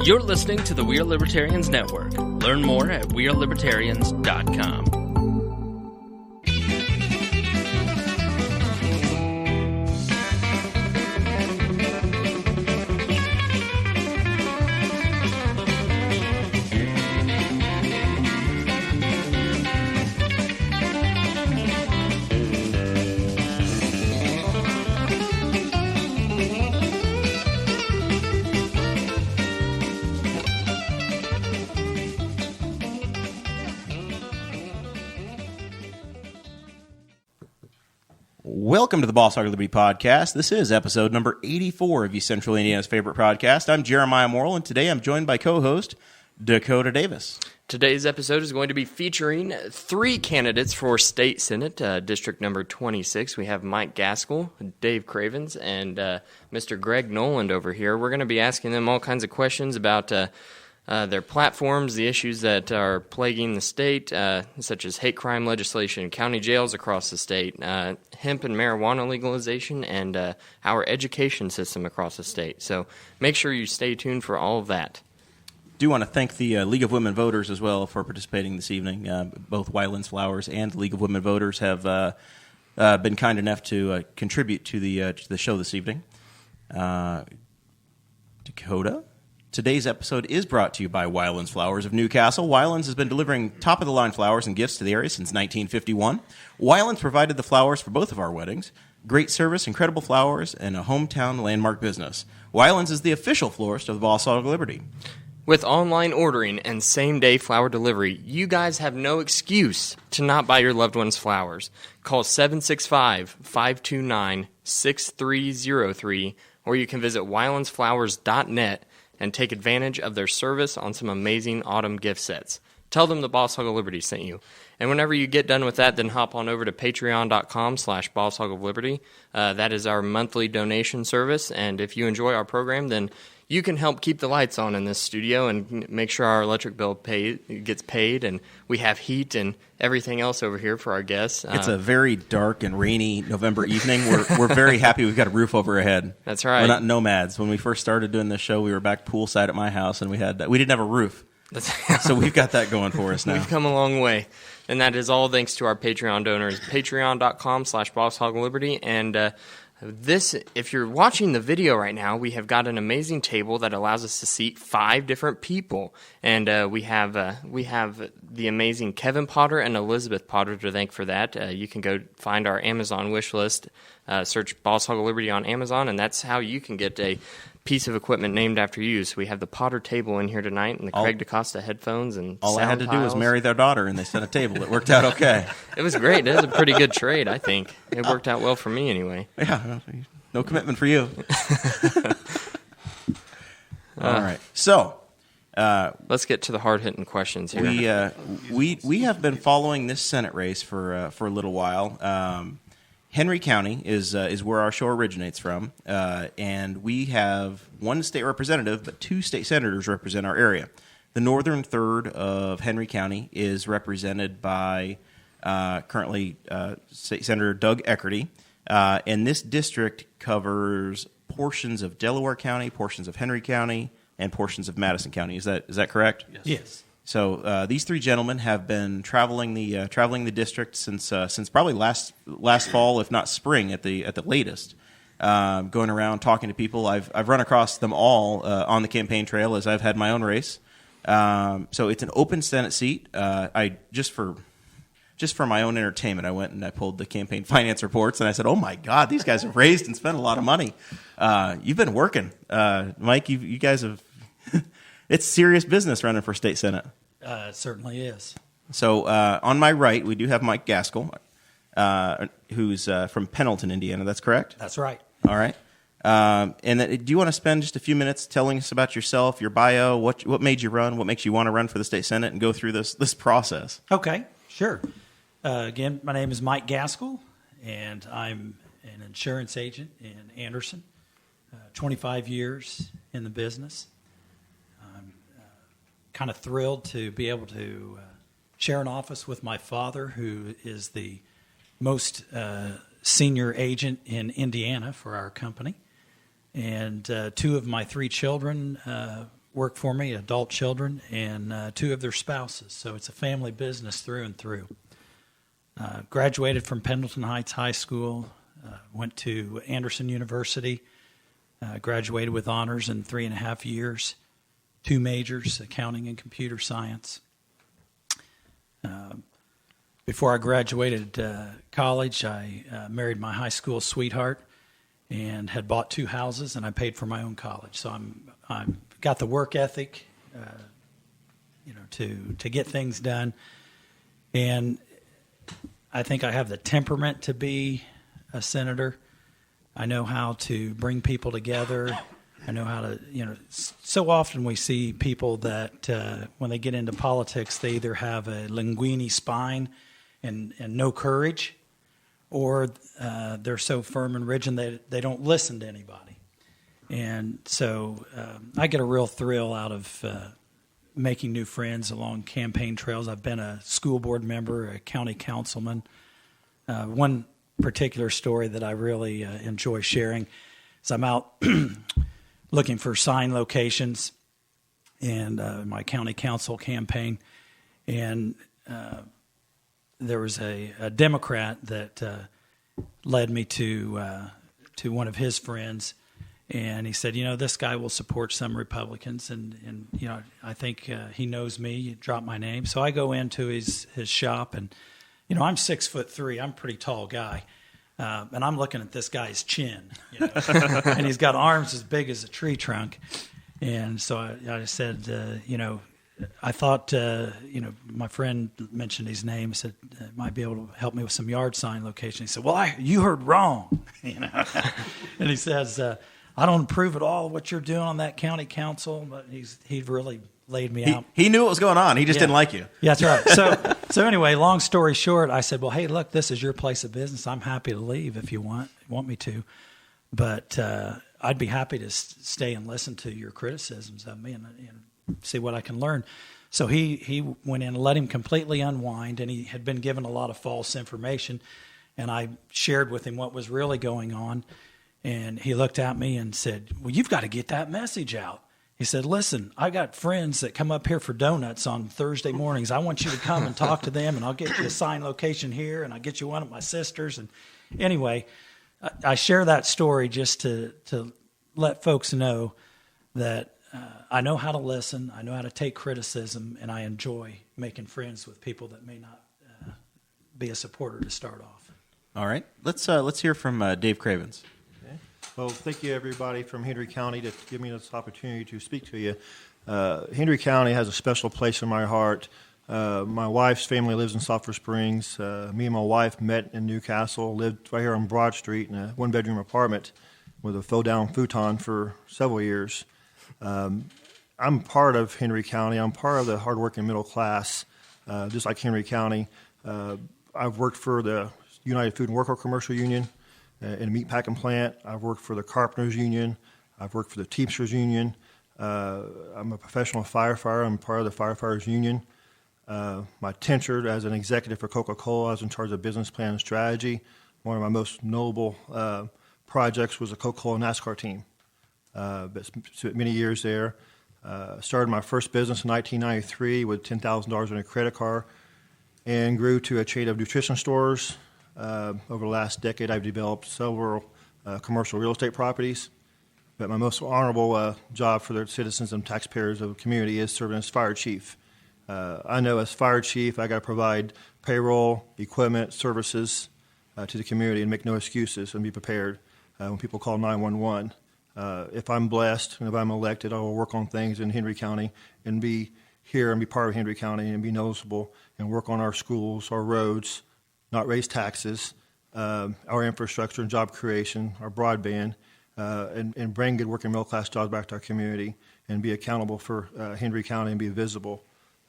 You're listening to the We Are Libertarians Network. Learn more at wearelibertarians.com. Welcome to the Boss Hog of Liberty podcast. This is episode number 84 of East Central Indiana's favorite podcast. I'm Jeremiah Morrill, and today I'm joined by co-host Dakota Davis. Today's episode is going to be featuring three candidates for State Senate, District number 26. We have Mike Gaskill, Dave Cravens, and Mr. Greg Noland over here. We're going to be asking them all kinds of questions about their platforms, the issues that are plaguing the state, such as hate crime legislation, county jails across the state, hemp and marijuana legalization, and our education system across the state. So make sure you stay tuned for all of that. Do want to thank the League of Women Voters as well for participating this evening. Both Wylands Flowers and the League of Women Voters have been kind enough to contribute to the show this evening. Dakota? Today's episode is brought to you by Wylands Flowers of Newcastle. Wylands has been delivering top-of-the-line flowers and gifts to the area since 1951. Wylands provided the flowers for both of our weddings. Great service, incredible flowers, and a hometown landmark business. Wylands is the official florist of the Boss Hog of Liberty. With online ordering and same-day flower delivery, you guys have no excuse to not buy your loved ones flowers. Call 765-529-6303, or you can visit wylandsflowers.net and take advantage of their service on some amazing autumn gift sets. Tell them the Boss Hog of Liberty sent you. And whenever you get done with that, then hop on over to patreon.com/Boss Hog of Liberty. That is our monthly donation service, and if you enjoy our program, then you can help keep the lights on in this studio and make sure our electric bill gets paid, and we have heat and everything else over here for our guests. It's a very dark and rainy November evening. We're very happy we've got a roof over our head. That's right. We're not nomads. When we first started doing this show, we were back poolside at my house, and we didn't have a roof. So we've got that going for us now. We've come a long way. And that is all thanks to our Patreon donors, patreon.com/Boss Hog of Liberty. And this, if you're watching the video right now, we have got an amazing table that allows us to seat 5 different people, and we have the amazing Kevin Potter and Elizabeth Potter to thank for that. You can go find our Amazon wish list, search Boss Hog of Liberty on Amazon, and that's how you can get a piece of equipment named after you. So we have the Potter table in here tonight, and the Craig DaCosta headphones, and all sound I had to do was tiles. marry their daughter, and they sent a table. It worked out okay. It was great. It was a pretty good trade, I think. It worked out well for me anyway. Yeah, no commitment for you. All right. So let's get to the hard-hitting questions here. We have been following this Senate race for a little while. Henry County is where our show originates from, and we have one state representative, but 2 state senators represent our area. The northern third of Henry County is represented by currently State Senator Doug Eckerty, and this district covers portions of Delaware County, portions of Henry County, and portions of Madison County. Is that correct? Yes. So these 3 gentlemen have been traveling the district since probably last fall, if not spring at the latest. Going around talking to people. I've run across them all on the campaign trail as I've had my own race. So it's an open Senate seat. I just for my own entertainment, I went and I pulled the campaign finance reports, and I said, "Oh my God, these guys have raised and spent a lot of money. You've been working, Mike. You guys have." It's serious business running for state senate. It certainly is. So on my right, we do have Mike Gaskill, who's from Pendleton, Indiana. That's correct? That's right. All right. And do you want to spend just a few minutes telling us about yourself, your bio, what made you run, what makes you want to run for the state senate, and go through this process? Okay, sure. Again, my name is Mike Gaskill, and I'm an insurance agent in Anderson. 25 years in the business. Kind of thrilled to be able to share an office with my father, who is the most senior agent in Indiana for our company. And 2 of my 3 children work for me, adult children, and 2 of their spouses. So it's a family business through and through. Graduated from Pendleton Heights High School, went to Anderson University, graduated with honors in 3.5 years, 2 majors, accounting and computer science. Before I graduated college, I married my high school sweetheart and had bought 2 houses, and I paid for my own college. So I'm got the work ethic, to get things done, and I think I have the temperament to be a senator. I know how to bring people together. I know how to, so often we see people that when they get into politics, they either have a linguini spine and no courage, or they're so firm and rigid that they don't listen to anybody. And so I get a real thrill out of making new friends along campaign trails. I've been a school board member, a county councilman. One particular story that I really enjoy sharing is I'm out looking for sign locations and my county council campaign, and there was a Democrat that led me to one of his friends, and he said, this guy will support some Republicans, and I think he knows me. He dropped my name, so I go into his shop, and I'm 6'3". I'm a pretty tall guy. And I'm looking at this guy's chin, and he's got arms as big as a tree trunk. And so I said, I thought, my friend mentioned his name, said, might be able to help me with some yard sign location. He said, well, you heard wrong, And he says, I don't approve at all what you're doing on that county council, but he really laid me out. He knew what was going on. He just didn't like you. Yeah, that's right. So anyway, long story short, I said, well, hey, look, this is your place of business. I'm happy to leave if you want me to. But I'd be happy to stay and listen to your criticisms of me and see what I can learn. So he went in and let him completely unwind, and he had been given a lot of false information. And I shared with him what was really going on. And he looked at me and said, well, you've got to get that message out. He said, listen, I got friends that come up here for donuts on Thursday mornings. I want you to come and talk to them, and I'll get you a sign location here, and I'll get you one of my sisters. And anyway, I share that story just to let folks know that I know how to listen, I know how to take criticism, and I enjoy making friends with people that may not be a supporter to start off. All right. Let's hear from Dave Cravens. Well, thank you, everybody from Henry County, to give me this opportunity to speak to you. Henry County has a special place in my heart. My wife's family lives in Sulphur Springs. Me and my wife met in Newcastle, lived right here on Broad Street in a one-bedroom apartment with a fold-down futon for several years. I'm part of Henry County. I'm part of the hardworking middle class, just like Henry County. I've worked for the United Food and Worker Commercial Union in a meat packing plant. I've worked for the Carpenters Union. I've worked for the Teamsters Union. I'm a professional firefighter. I'm part of the Firefighters Union. My tenure as an executive for Coca-Cola, I was in charge of business plan and strategy. One of my most notable projects was a Coca-Cola NASCAR team. Spent many years there. Started my first business in 1993 with $10,000 in a credit card, and grew to a chain of nutrition stores. Over the last decade, I've developed several commercial real estate properties. But my most honorable job for the citizens and taxpayers of the community is serving as fire chief. I know as fire chief, I got to provide payroll, equipment, services to the community, and make no excuses, and be prepared when people call 911. If I'm blessed and if I'm elected, I will work on things in Henry County and be here and be part of Henry County and be noticeable and work on our schools, our roads, not raise taxes, our infrastructure and job creation, our broadband, and bring good working middle class jobs back to our community and be accountable for Henry County and be visible.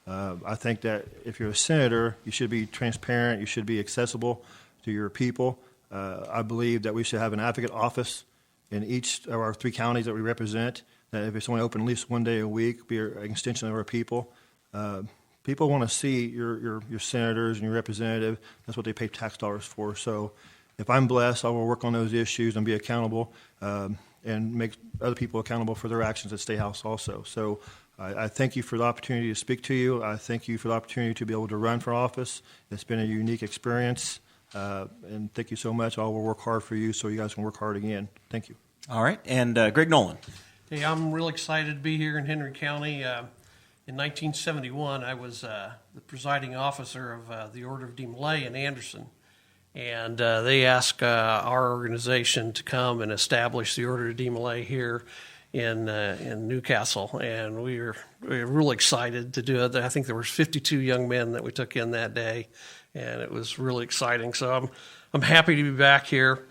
I think that if you're a senator, you should be transparent, you should be accessible to your people. I believe that we should have an advocate office in each of our 3 counties that we represent, that if it's only open at least one day a week, be an extension of our people. People want to see your senators and your representative. That's what they pay tax dollars for. So if I'm blessed, I will work on those issues and be accountable. and make other people accountable for their actions at State House also. So I thank you for the opportunity to speak to you. I thank you for the opportunity to be able to run for office. It's been a unique experience, and thank you so much. I will work hard for you so you guys can work hard again. Thank you. All right, and Greg Noland. Hey, I'm real excited to be here in Henry County. In 1971, I was the presiding officer of the Order of DeMolay in Anderson, and they asked our organization to come and establish the Order of DeMolay here in Newcastle, and we were really excited to do it. I think there was 52 young men that we took in that day, and it was really exciting. So I'm happy to be back here.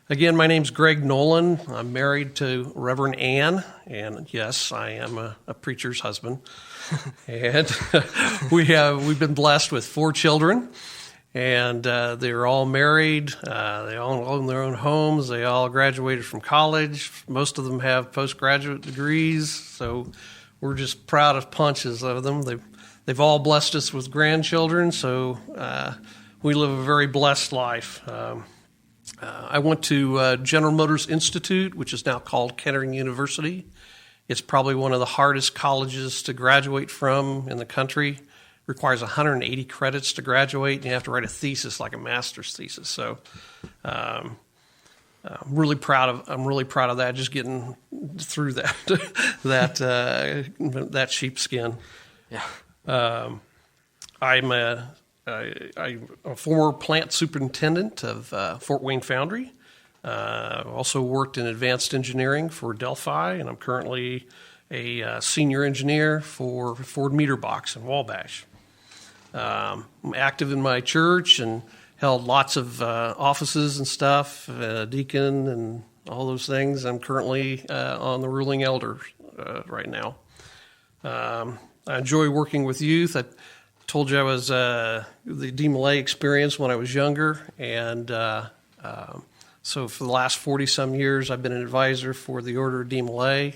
Again, my name's Greg Noland. I'm married to Reverend Ann, and yes, I am a preacher's husband. And we've been blessed with 4 children, and they're all married. They all own their own homes. They all graduated from college. Most of them have postgraduate degrees, so we're just proud as punches of them. They've all blessed us with grandchildren, so we live a very blessed life. I went to General Motors Institute, which is now called Kettering University. It's probably one of the hardest colleges to graduate from in the country. Requires 180 credits to graduate, and you have to write a thesis, like a master's thesis. So, I'm really proud of that. Just getting through that sheepskin. Yeah. I'm a former plant superintendent of Fort Wayne Foundry. Also worked in advanced engineering for Delphi, and I'm currently a senior engineer for Ford Meter Box in Wabash. I'm active in my church and held lots of offices and stuff, deacon and all those things. I'm currently on the ruling elder right now. I enjoy working with youth. I told you I was the DeMolay experience when I was younger, and so for the last 40-some years, I've been an advisor for the Order of DeMolay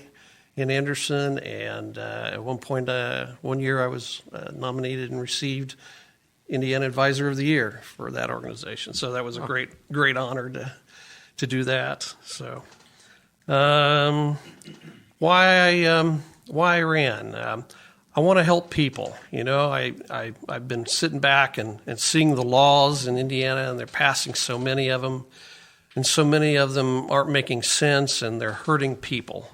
in Anderson, and at one point, one year, I was nominated and received Indiana Advisor of the Year for that organization. So that was a great honor to do that. So why I ran? I want to help people. You know, I've been sitting back and seeing the laws in Indiana, and they're passing so many of them. And so many of them aren't making sense, and they're hurting people.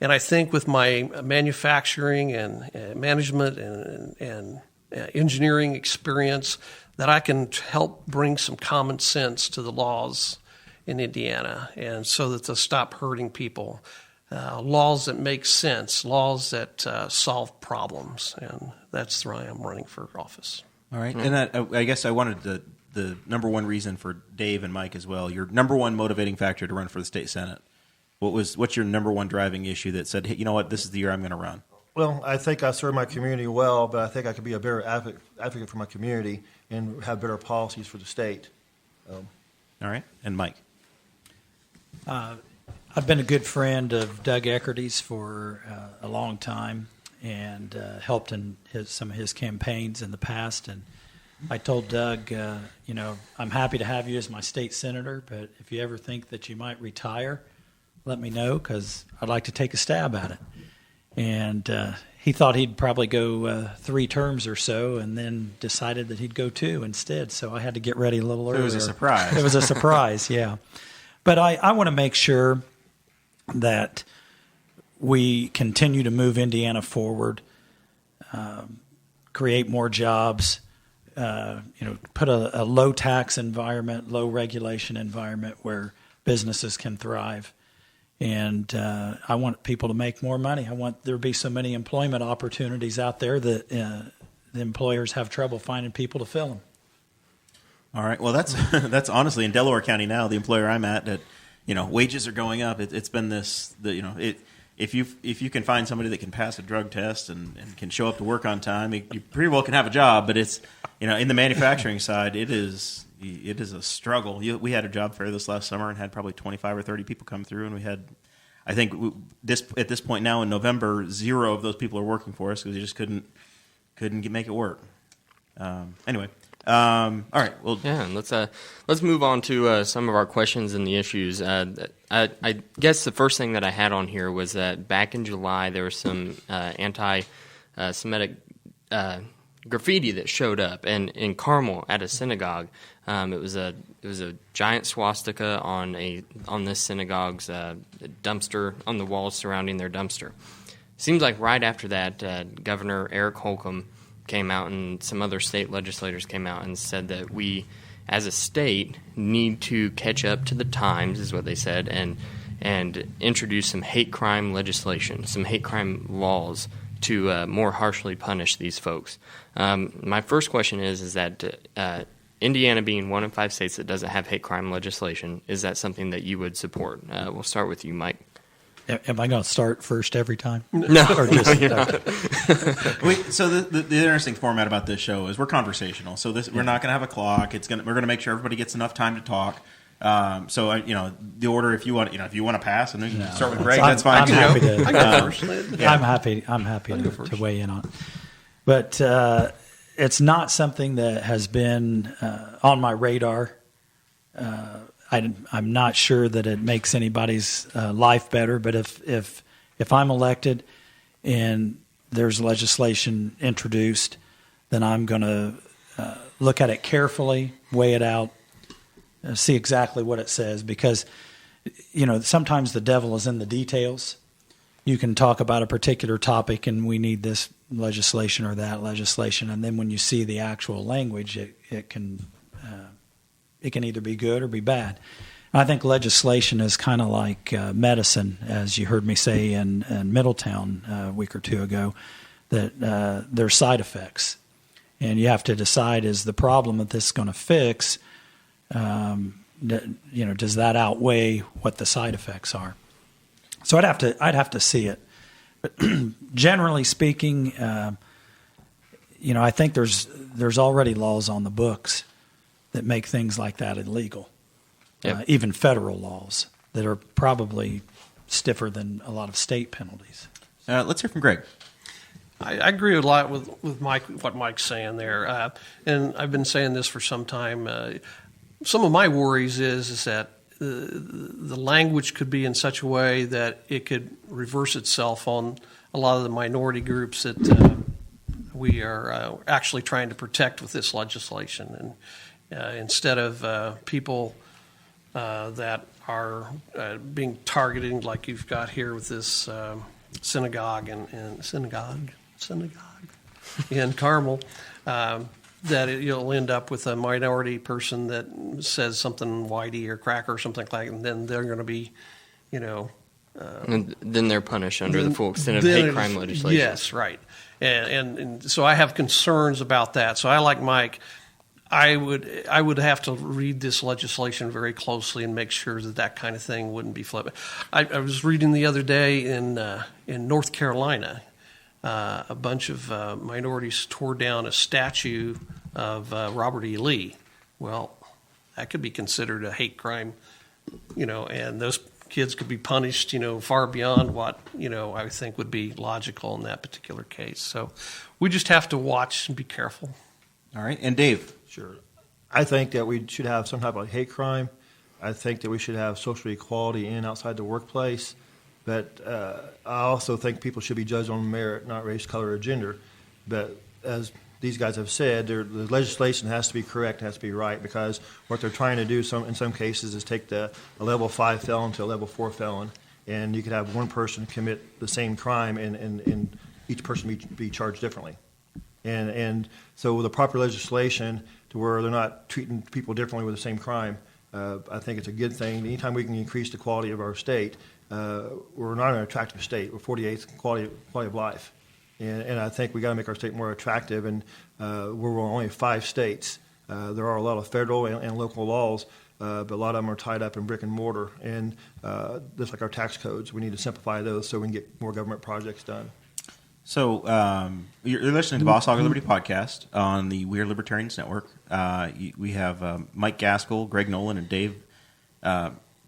And I think with my manufacturing and management and engineering experience, that I can help bring some common sense to the laws in Indiana, and so that they'll stop hurting people. Laws that make sense, laws that solve problems, and that's why I'm running for office. All right, and I guess I wanted the number one reason for Dave and Mike as well, your number one motivating factor to run for the state senate. What's your number one driving issue that said, hey, you know what, this is the year I'm going to run? Well, I think I serve my community well, but I think I could be a better advocate for my community and have better policies for the state. All right, and Mike? I've been a good friend of Doug Eckerty's for a long time, and helped in some of his campaigns in the past. And I told Doug, I'm happy to have you as my state senator, but if you ever think that you might retire, let me know, because I'd like to take a stab at it. And he thought he'd probably go 3 terms or so, and then decided that he'd go 2 instead. So I had to get ready a little earlier. It was a surprise. It was a surprise, yeah. But I want to make sure that we continue to move Indiana forward, create more jobs, put a low tax environment, low regulation environment where businesses can thrive. And I want people to make more money. I want there to be so many employment opportunities out there that the employers have trouble finding people to fill them. All right. Well, that's honestly in Delaware County now, the employer I'm at, that wages are going up. It's been this. If you can find somebody that can pass a drug test and can show up to work on time, you pretty well can have a job. But it's in the manufacturing side, it is a struggle. We had a job fair this last summer and had probably 25 or 30 people come through, and we had, I think at this point now in November, 0 of those people are working for us because we just couldn't make it work. Anyway, All right. Well, Yeah, and let's move on to some of our questions and the issues. I guess the first thing that I had on here was that back in July there was some anti-Semitic graffiti that showed up, and in Carmel at a synagogue, it was a giant swastika on this synagogue's dumpster, on the walls surrounding their dumpster. Seems like right after that, Governor Eric Holcomb came out and some other state legislators came out and said that we, as a state, need to catch up to the times, is what they said, and introduce some hate crime legislation, some hate crime laws to more harshly punish these folks. My first question is that Indiana being one of 5 states that doesn't have hate crime legislation, is that something that you would support? We'll start with you, Mike. Am I going to start first every time? No. Or just, So the interesting format about this show is we're conversational. So we're not going to have a clock. We're going to make sure everybody gets enough time to talk. The order, if you want to pass, and we can start with Greg, that's fine too. Happy to, I go first. I'm happy to weigh in on it. But it's not something that has been on my radar. I'm not sure that it makes anybody's life better, but if I'm elected and there's legislation introduced, then I'm going to look at it carefully, weigh it out, see exactly what it says, because sometimes the devil is in the details. You can talk about a particular topic and we need this legislation or that legislation, and then when you see the actual language, it can either be good or be bad. I think legislation is kind of like medicine, as you heard me say in Middletown a week or two ago, that there are side effects. And you have to decide, is the problem that this is going to fix, does that outweigh what the side effects are? So I'd have to see it. But generally speaking, I think there's already laws on the books that make things like that illegal. Yep. Even federal laws that are probably stiffer than a lot of state penalties. Let's hear from Greg. I agree a lot with Mike, what Mike's saying there, and I've been saying this for some time. Some of my worries is that the language could be in such a way that it could reverse itself on a lot of the minority groups that we are actually trying to protect with this legislation, and instead of people that are being targeted like you've got here with this synagogue in Carmel, that you'll end up with a minority person that says something whitey or cracker or something like that, and then they're going to be, and then they're punished under the full extent of hate crime legislation. Yes, right. And so I have concerns about that. So I, like Mike, I would have to read this legislation very closely and make sure that kind of thing wouldn't be flipped. I was reading the other day in North Carolina, a bunch of minorities tore down a statue of Robert E. Lee. Well, that could be considered a hate crime, and those kids could be punished, far beyond what, I think would be logical in that particular case. So we just have to watch and be careful. All right. And Dave. Sure. I think that we should have some type of hate crime. I think that we should have social equality in and outside the workplace. But I also think people should be judged on merit, not race, color, or gender. But as these guys have said, the legislation has to be correct, has to be right, because what they're trying to do in some cases is take a level 5 felon to a level 4 felon, and you could have one person commit the same crime and each person be charged differently. And so with the proper legislation to where they're not treating people differently with the same crime, I think it's a good thing. Anytime we can increase the quality of our state, we're not an attractive state. We're 48th quality of life. And I think we got to make our state more attractive. And we're only 5 states. There are a lot of federal and local laws, but a lot of them are tied up in brick and mortar. And just like our tax codes, we need to simplify those so we can get more government projects done. So you're listening to Boss Hog of Liberty podcast on the We Are Libertarians Network. We have Mike Gaskill, Greg Noland, and Dave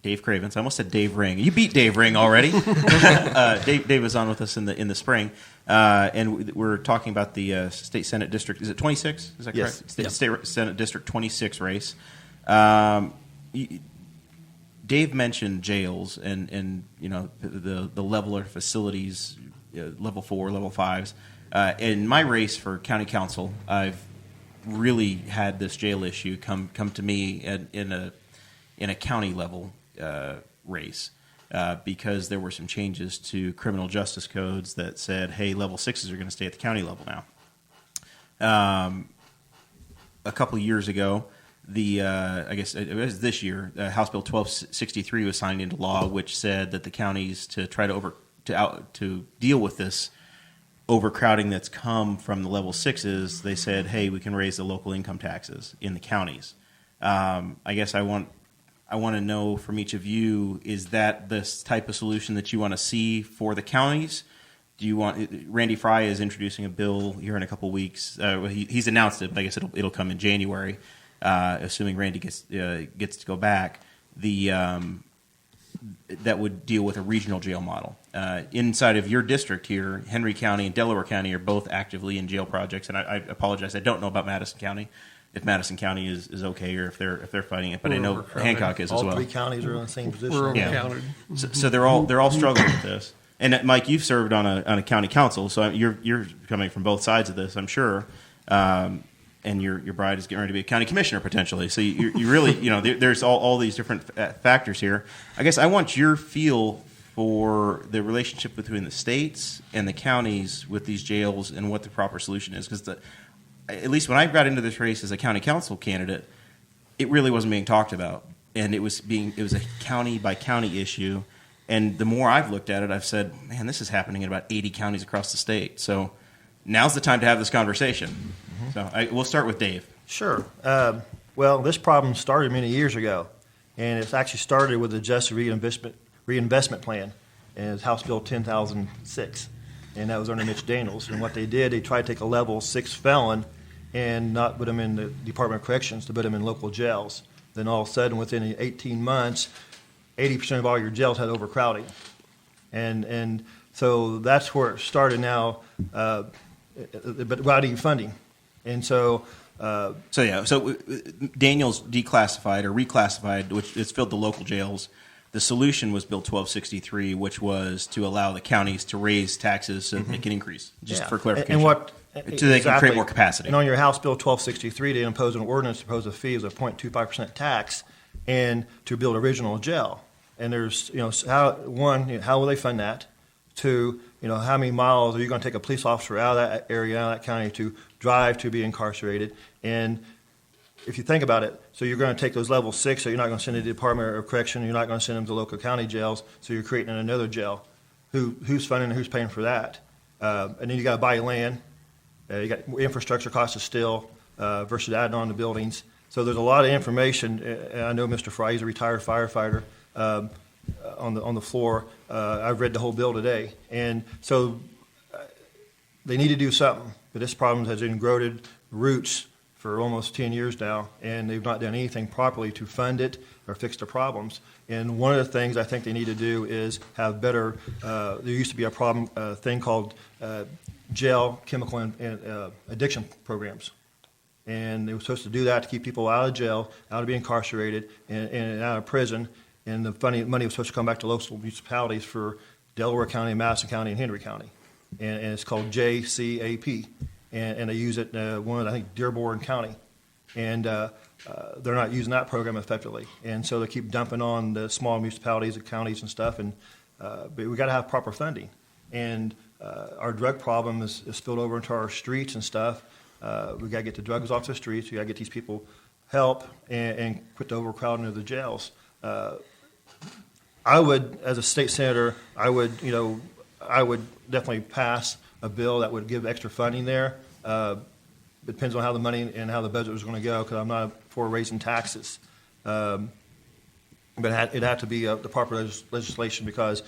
Dave Cravens. I almost said Dave Ring. You beat Dave Ring already. Dave was on with us in the spring, and we're talking about the state senate district. Is it 26? Is that Yes. correct? State Senate District 26 race. Dave mentioned jails and the level of facilities, level 4, level 5s. In my race for county council, I've really had this jail issue come to me in a county level race because there were some changes to criminal justice codes that said, hey, level 6s are going to stay at the county level now. A couple of years ago, I guess it was this year, House Bill 1263 was signed into law, which said that the counties, to try to deal with this overcrowding that's come from the level 6s, they said, hey, we can raise the local income taxes in the counties. I guess I want to know from each of you, is that this type of solution that you want to see for the counties? Do you want? Randy Fry is introducing a bill here in a couple weeks. He's announced it, but I guess it'll come in January, assuming Randy gets to go back. That would deal with a regional jail model. Inside of your district here, Henry County and Delaware County are both actively in jail projects, and I apologize, I don't know about Madison County, if Madison County is okay or if they're fighting it, but I know Hancock is as well. All three counties are in the same position. We're overcounted. So they're all struggling with this. And Mike, you've served on a county council, so you're coming from both sides of this, I'm sure. And your bride is getting ready to be a county commissioner potentially. So you really, there's all these different factors here. I guess I want your feel for the relationship between the states and the counties with these jails and what the proper solution is. Because at least when I got into this race as a county council candidate, it really wasn't being talked about, and it was a county by county issue. And the more I've looked at it, I've said, man, this is happening in about 80 counties across the state. So now's the time to have this conversation. Mm-hmm. So we'll start with Dave. Sure. Well, this problem started many years ago, and it's actually started with the Justice Reinvestment Plan, and it's House Bill 10,006, and that was under Mitch Daniels. And what they did, they tried to take a level 6 felon and not put them in the Department of Corrections, to put them in local jails. Then all of a sudden, within 18 months, 80% of all your jails had overcrowding, and so that's where it started now, but without any funding, and so Daniels declassified or reclassified, which it's filled the local jails. The solution was Bill 1263, which was to allow the counties to raise taxes so that they can increase, for clarification. So they can create more capacity. And on your House Bill 1263, they imposed an ordinance to impose a fee of a 0.25% tax and to build a regional jail. And there's, how will they fund that? 2, how many miles are you going to take a police officer out of that area, out of that county to drive to be incarcerated? And if you think about it, so you're going to take those level 6, so you're not going to send them to the Department of Correction, you're not going to send them to local county jails, so you're creating another jail. Who's funding and who's paying for that? And then you got to buy land. You got infrastructure costs of steel versus adding on to buildings. So there's a lot of information. And I know Mr. Fry, he's a retired firefighter on the floor. I've read the whole bill today. And so they need to do something. But this problem has eroded roots for almost 10 years now, and they've not done anything properly to fund it or fix the problems. And one of the things I think they need to do is have better, there used to be a thing called jail chemical and addiction programs. And they were supposed to do that to keep people out of jail, out of being incarcerated, and out of prison. And the money was supposed to come back to local municipalities for Delaware County, Madison County, and Henry County. And it's called JCAP. And they use it I think, Dearborn County. And they're not using that program effectively. And so they keep dumping on the small municipalities and counties and stuff. But we got to have proper funding. And our drug problem is spilled over into our streets and stuff. We got to get the drugs off the streets. We got to get these people help and quit the overcrowding of the jails. I would, as a state senator, I would definitely pass a bill that would give extra funding there. It depends on how the money and how the budget was going to go, because I'm not for raising taxes. But it'd have to be the proper legislation, because,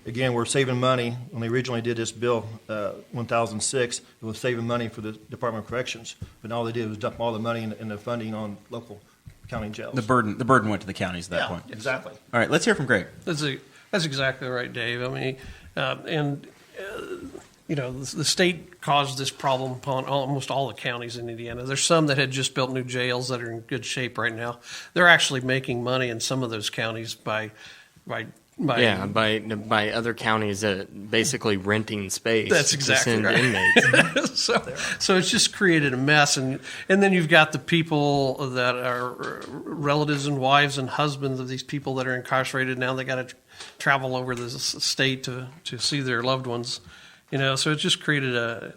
again, we're saving money. When they originally did this bill, 1006, it was saving money for the Department of Corrections. But all they did was dump all the money and the funding on local county jails. The burden went to the counties at that point. Exactly. All right, let's hear from Greg. That's exactly right, Dave. I mean, the state caused this problem upon almost all the counties in Indiana. There's some that had just built new jails that are in good shape right now. They're actually making money in some of those counties by other counties basically renting space. That's exactly to send right. inmates. so it's just created a mess, and then you've got the people that are relatives and wives and husbands of these people that are incarcerated now. They got to travel over the state to see their loved ones. So it just created a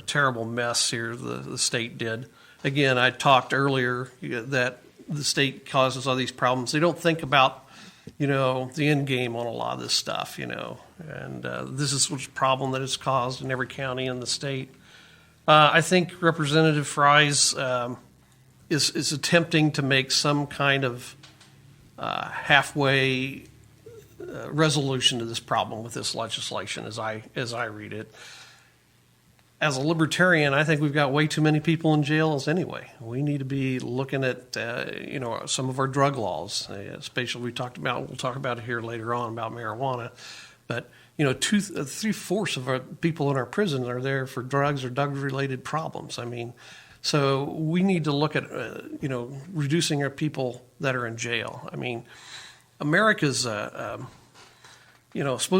terrible mess here. The state did. Again, I talked earlier that the state causes all these problems. They don't think about the end game on a lot of this stuff, and this is a problem that is caused in every county in the state. I think Representative Fries is attempting to make some kind of halfway resolution to this problem with this legislation, as I read it. As a libertarian, I think we've got way too many people in jails anyway. We need to be looking at some of our drug laws, especially we'll talk about it here later on about marijuana. But 3/4 of our people in our prisons are there for drugs or drug-related problems. I mean, so we need to look at reducing our people that are in jail. I mean, America's supposed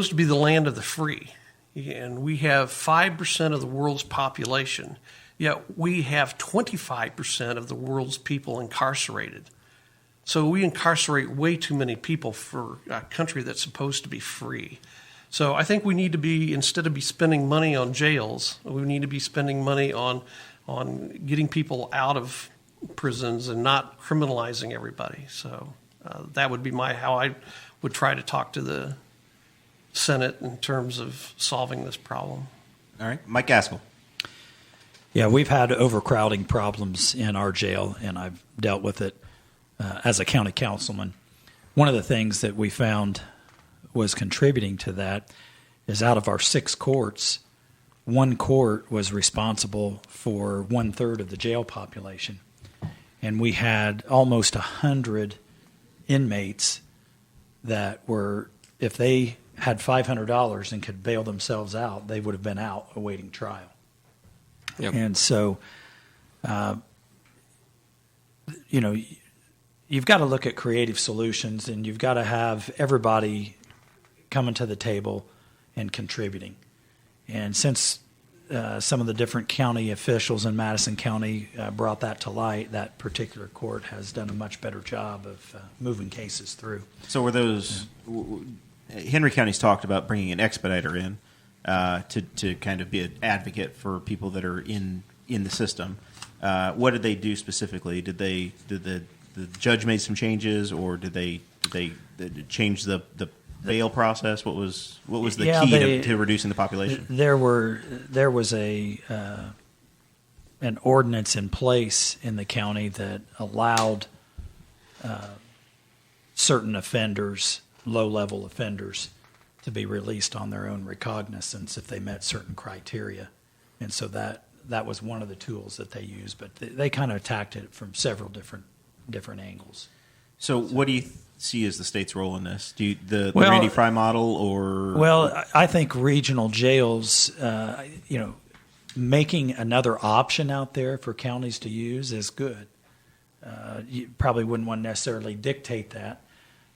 to be the land of the free. And we have 5% of the world's population, yet we have 25% of the world's people incarcerated. So we incarcerate way too many people for a country that's supposed to be free. So I think we need to be, instead of spending money on jails, we need to be spending money on getting people out of prisons and not criminalizing everybody. So that would be how I would try to talk to the Senate in terms of solving this problem. All right, Mike Gaskill. Yeah, we've had overcrowding problems in our jail, and I've dealt with it as a county councilman. One of the things that we found was contributing to that is out of our 6 courts, 1 court was responsible for 1/3 of the jail population. And we had almost 100 inmates that were, if they had $500 and could bail themselves out, they would have been out awaiting trial. Yep. And so, you've got to look at creative solutions, and you've got to have everybody coming to the table and contributing. And since some of the different county officials in Madison County brought that to light, that particular court has done a much better job of moving cases through. So were those... Henry County's talked about bringing an expediter in to kind of be an advocate for people that are in the system. What did they do specifically? Did the judge made some changes, or did they change the bail process? What was the key to reducing the population? There was an ordinance in place in the county that allowed certain offenders, low-level offenders, to be released on their own recognizance if they met certain criteria. And so that was one of the tools that they used, but they kind of attacked it from several different angles. So what do you see as the state's role in this? Do you, the Randy Fry model, or? Well, I think regional jails, making another option out there for counties to use is good. You probably wouldn't want to necessarily dictate that,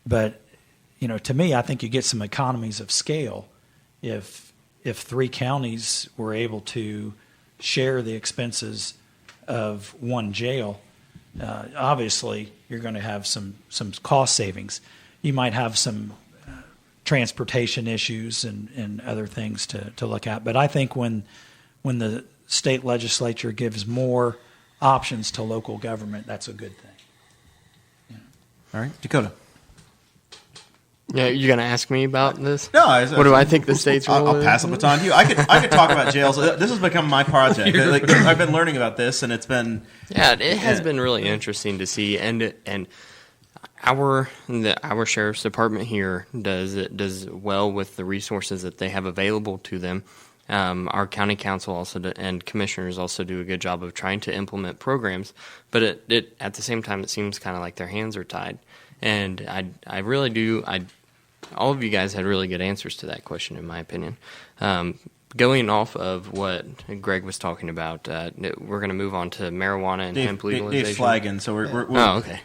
but to me, I think you get some economies of scale if 3 counties were able to share the expenses of one jail. Obviously, you're going to have some cost savings. You might have some transportation issues and other things to look at. But I think when the state legislature gives more options to local government, that's a good thing. Yeah. All right, Dakota. Yeah, you're going to ask me about this? No. What do I think the state's role is? I'll pass the baton to you. I could talk about jails. This has become my project. I've been learning about this, and it's been... Yeah, it has been really interesting to see. And our sheriff's department here does well with the resources that they have available to them. Our county council and commissioners also do a good job of trying to implement programs, but it at the same time it seems kind of like their hands are tied. And I really do. All of you guys had really good answers to that question, in my opinion. Going off of what Greg was talking about, we're going to move on to marijuana and hemp legalization. Dave's flagging, so we're oh, okay.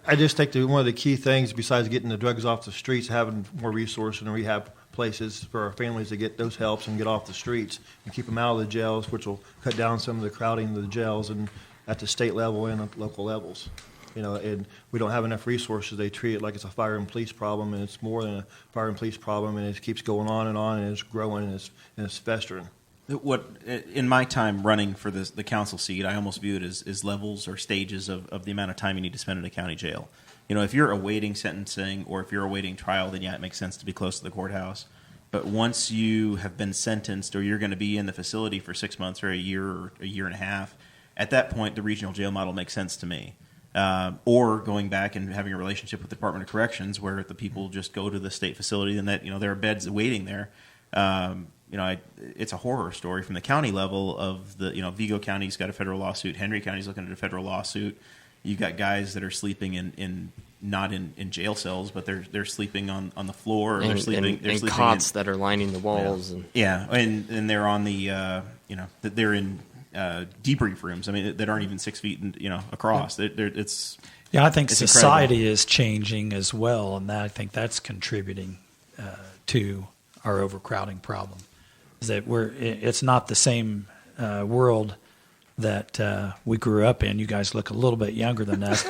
I just think that one of the key things, besides getting the drugs off the streets, having more resources and rehab places for our families to get those helps and get off the streets and keep them out of the jails, which will cut down some of the crowding of the jails and at the state level and at local levels. And we don't have enough resources. They treat it like it's a fire and police problem, and it's more than a fire and police problem, and it keeps going on, and it's growing, and it's festering. What in my time running for the council seat, I almost view it as levels or stages of the amount of time you need to spend in a county jail. If you're awaiting sentencing or if you're awaiting trial, then yeah, it makes sense to be close to the courthouse. But once you have been sentenced or you're going to be in the facility for 6 months or a year and a half, at that point, the regional jail model makes sense to me. Or going back and having a relationship with the Department of Corrections where the people just go to the state facility and that, there are beds waiting there. It's a horror story from the county level of Vigo County's got a federal lawsuit. Henry County's looking at a federal lawsuit. You've got guys that are sleeping not in jail cells, but they're sleeping on the floor. Or they're sleeping in cots that are lining the walls. Yeah, and they're on the they're in debrief rooms. I mean, that aren't even 6 feet across. I think society incredible. Is changing as well, and I think that's contributing to our overcrowding problem. Is that it's not the same world that we grew up in. You guys look a little bit younger than us,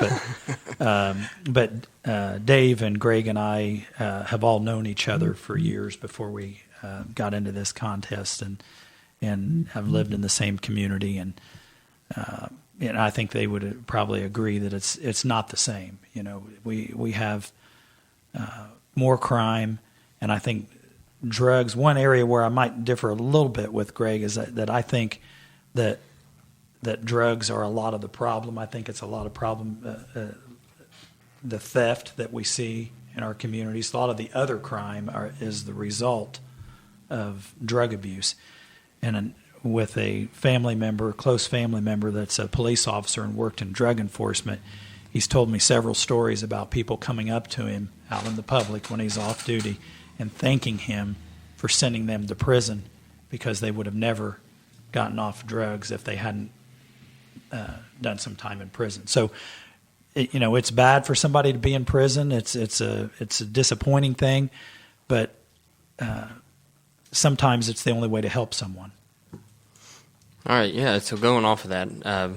but Dave and Greg and I have all known each other for years before we got into this contest, and have lived in the same community, and I think they would probably agree that it's not the same. We have more crime, and I think drugs. One area where I might differ a little bit with Greg is that I think that drugs are a lot of the problem. I think it's a lot of problem, the theft that we see in our communities. A lot of the other crime is the result of drug abuse. And with a close family member that's a police officer and worked in drug enforcement, he's told me several stories about people coming up to him out in the public when he's off duty and thanking him for sending them to prison because they would have never gotten off drugs if they hadn't done some time in prison. So, it's bad for somebody to be in prison. It's a disappointing thing, but sometimes it's the only way to help someone. All right, yeah, so going off of that,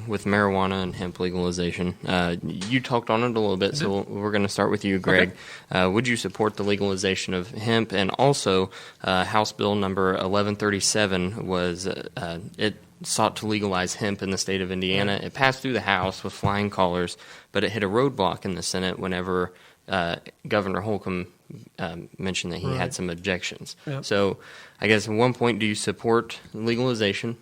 with marijuana and hemp legalization, you talked on it a little bit, so we're going to start with you, Greg. Okay. Would you support the legalization of hemp? And also, House Bill number 1137 it sought to legalize hemp in the state of Indiana. It passed through the House with flying colors, but it hit a roadblock in the Senate whenever Governor Holcomb mentioned that he had some objections. Yep. So I guess at one point, do you support legalization,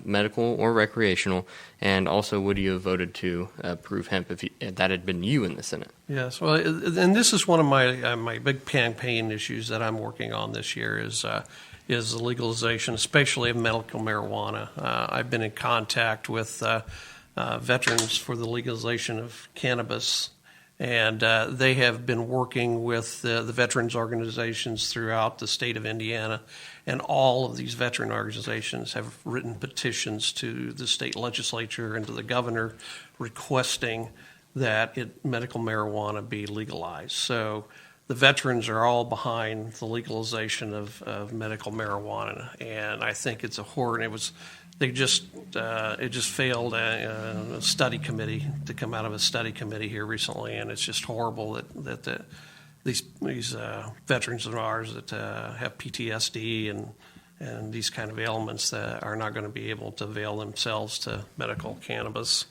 medical or recreational? And also, would you have voted to approve hemp if that had been you in the Senate? Yes. Well, and this is one of my big campaign issues that I'm working on this year is the legalization, especially of medical marijuana. I've been in contact with veterans for the legalization of cannabis. And they have been working with the veterans organizations throughout the state of Indiana. And all of these veteran organizations have written petitions to the state legislature and to the governor requesting that medical marijuana be legalized. So the veterans are all behind the legalization of medical marijuana. And I think it's a horror. And it just failed a study committee to come out of a study committee here recently, and it's just horrible that these veterans of ours that have PTSD and these kind of ailments that are not going to be able to avail themselves to medical cannabis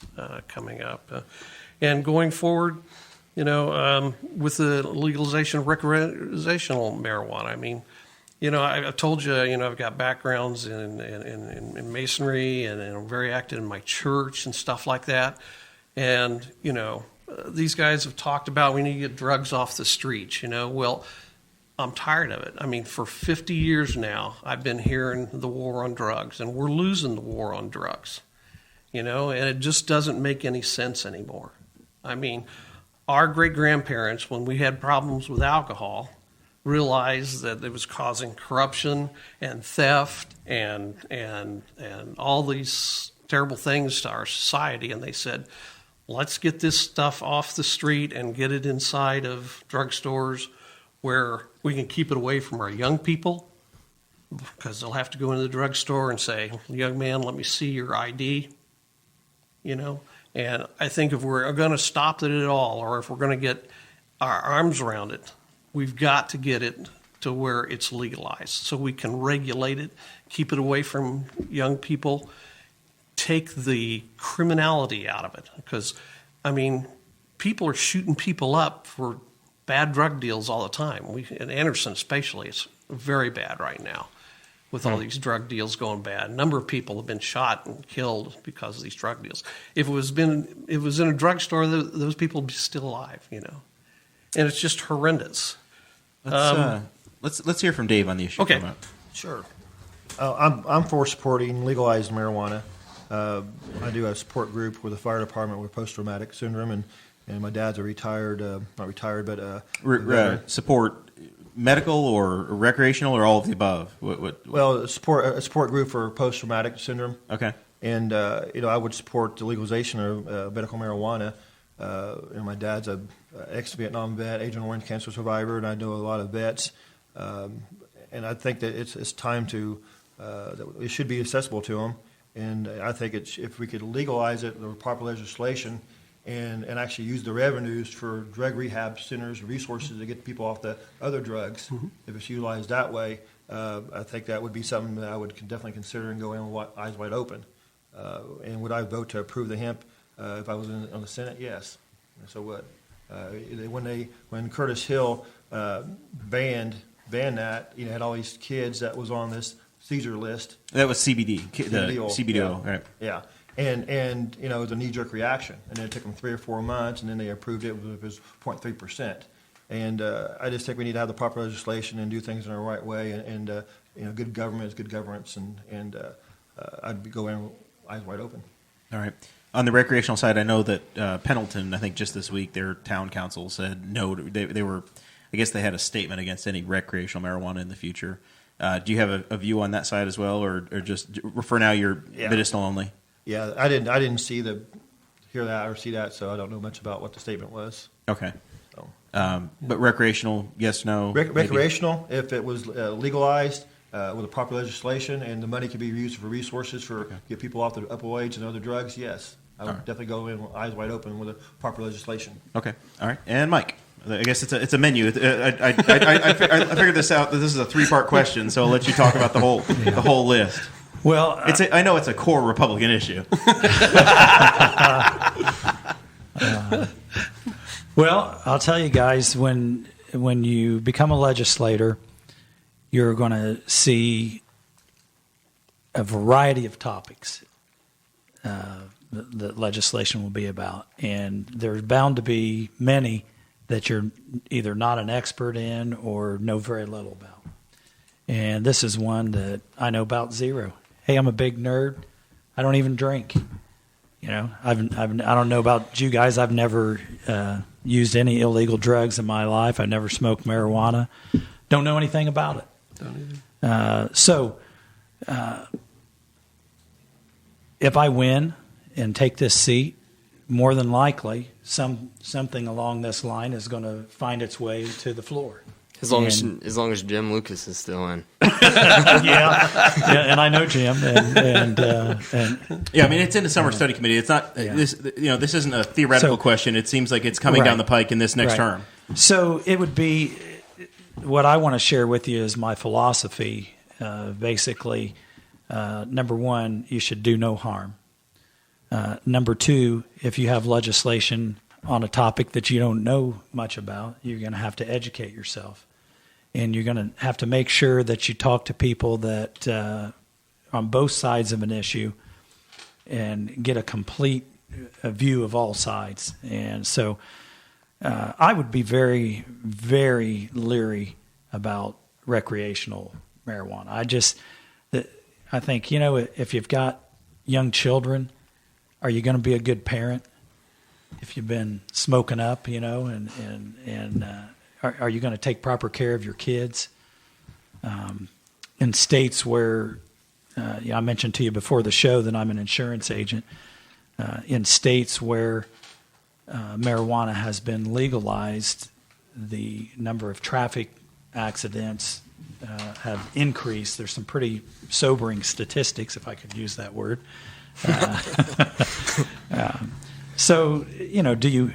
coming up, and going forward, with the legalization of recreational marijuana. I mean, I told you, I've got backgrounds in masonry and I'm very active in my church and stuff like that. And, these guys have talked about we need to get drugs off the streets, Well, I'm tired of it. I mean, for 50 years now, I've been hearing the war on drugs, and we're losing the war on drugs, and it just doesn't make any sense anymore. I mean, our great-grandparents, when we had problems with alcohol, realized that it was causing corruption and theft and all these terrible things to our society, and they said, let's get this stuff off the street and get it inside of drugstores where we can keep it away from our young people, because they'll have to go into the drugstore and say, young man, let me see your ID, And I think if we're going to stop it at all, or if we're going to get our arms around it, we've got to get it to where it's legalized so we can regulate it, keep it away from young people, take the criminality out of it. Because, I mean, people are shooting people up for bad drug deals all the time. In Anderson especially, it's very bad right now with all these drug deals going bad. A number of people have been shot and killed because of these drug deals. If it was in a drugstore, those people would be still alive, And it's just horrendous. Let's hear from Dave on the issue. Okay. Sure. I'm for supporting legalized marijuana. I do a support group with the fire department with post-traumatic syndrome, and my dad's a retired, not retired, but support medical or recreational or all of the above. Well, a support group for post-traumatic syndrome. Okay. And I would support the legalization of medical marijuana. My dad's a ex-Vietnam vet, Agent Orange cancer survivor, and I know a lot of vets. And I think that it's time to that it should be accessible to them. And I think if we could legalize it with proper legislation and actually use the revenues for drug rehab centers, resources to get people off the other drugs, if it's utilized that way, I think that would be something that I would definitely consider and go in with eyes wide open. And would I vote to approve the hemp if I was on the Senate? Yes. So what? When Curtis Hill banned that, had all these kids that was on this seizure list. That was CBD, CBD oil, yeah. right? Yeah, and it was a knee-jerk reaction, and then it took them 3 or 4 months, and then they approved it if it was 0.3%. And I just think we need to have the proper legislation and do things in the right way, and good government is good governance, and I'd go in eyes wide open. All right. On the recreational side, I know that Pendleton, I think just this week, their town council said no. They were, I guess they had a statement against any recreational marijuana in the future. Do you have a view on that side as well, or just for now you're medicinal only? Yeah, I didn't hear that or see that, so I don't know much about what the statement was. Okay. So. But recreational, yes, no? Recreational, if it was legalized with a proper legislation and the money could be used for resources for get people off the opioids and other drugs, yes. I would definitely go in with eyes wide open with a proper legislation. Okay. All right. And Mike? I guess it's a menu. I figured this out. That this is a 3-part question, so I'll let you talk about the whole list. Well, I know it's a core Republican issue. Well, I'll tell you guys, when you become a legislator, you're going to see a variety of topics that legislation will be about, and there's bound to be many that you're either not an expert in or know very little about. And this is one that I know about zero. Hey, I'm a big nerd. I don't even drink. I don't know about you guys. I've never used any illegal drugs in my life. I've never smoked marijuana. Don't know anything about it. Don't either. So if I win and take this seat, more than likely, something along this line is going to find its way to the floor. As long as Jim Lucas is still in. yeah, and I know Jim, and yeah, I mean it's in the summer study committee. It's not this. This isn't a theoretical question. It seems like it's coming down the pike in this next term. So it would be what I want to share with you is my philosophy. Basically, number one, you should do no harm. Number two, if you have legislation on a topic that you don't know much about, you're going to have to educate yourself. And you're going to have to make sure that you talk to people that on both sides of an issue and get a complete view of all sides. And so I would be very, very leery about recreational marijuana. I think, if you've got young children, are you going to be a good parent? If you've been smoking up, and are you going to take proper care of your kids? In states where, I mentioned to you before the show that I'm an insurance agent, in states where marijuana has been legalized, the number of traffic accidents have increased. There's some pretty sobering statistics, if I could use that word. So, do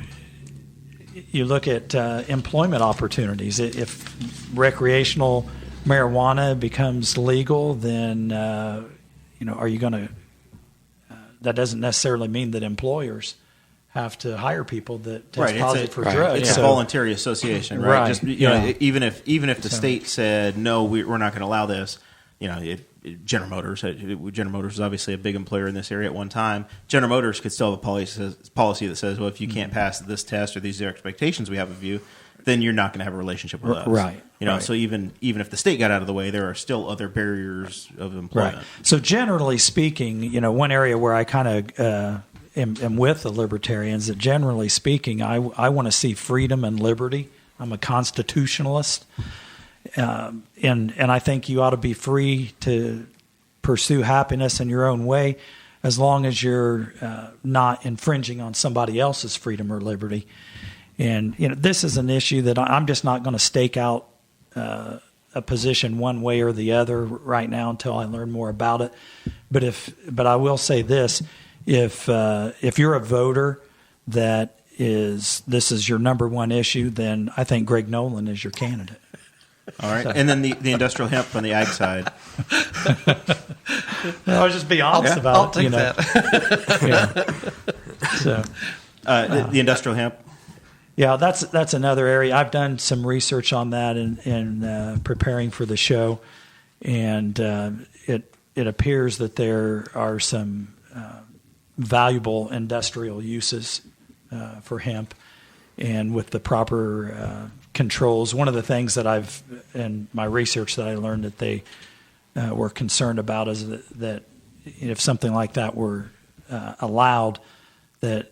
you look at employment opportunities? If recreational marijuana becomes legal, then are you going to? That doesn't necessarily mean that employers have to hire people that test positive for drugs. It's a voluntary association, right? Just even if the state said no, we're not going to allow this. General Motors was obviously a big employer in this area at one time. General Motors could still have a policy that says, well, if you can't pass this test or these are expectations we have of you, then you're not going to have a relationship with us. Right. So even if the state got out of the way, there are still other barriers of employment. Right. So generally speaking, one area where I kind of am with the libertarians, that generally speaking, I want to see freedom and liberty. I'm a constitutionalist. And I think you ought to be free to pursue happiness in your own way, as long as you're not infringing on somebody else's freedom or liberty. And this is an issue that I'm just not going to stake out a position one way or the other right now until I learn more about it. But I will say this: if you're a voter that this is your number one issue, then I think Greg Noland is your candidate. All right, and then the industrial hemp on the ag side. I'll just be honest about I'll take that. So, the industrial hemp. Yeah, that's another area. I've done some research on that in preparing for the show, and it appears that there are some valuable industrial uses for hemp, and with the proper controls. One of the things that I've, in my research that I learned that they were concerned about is that if something like that were allowed, that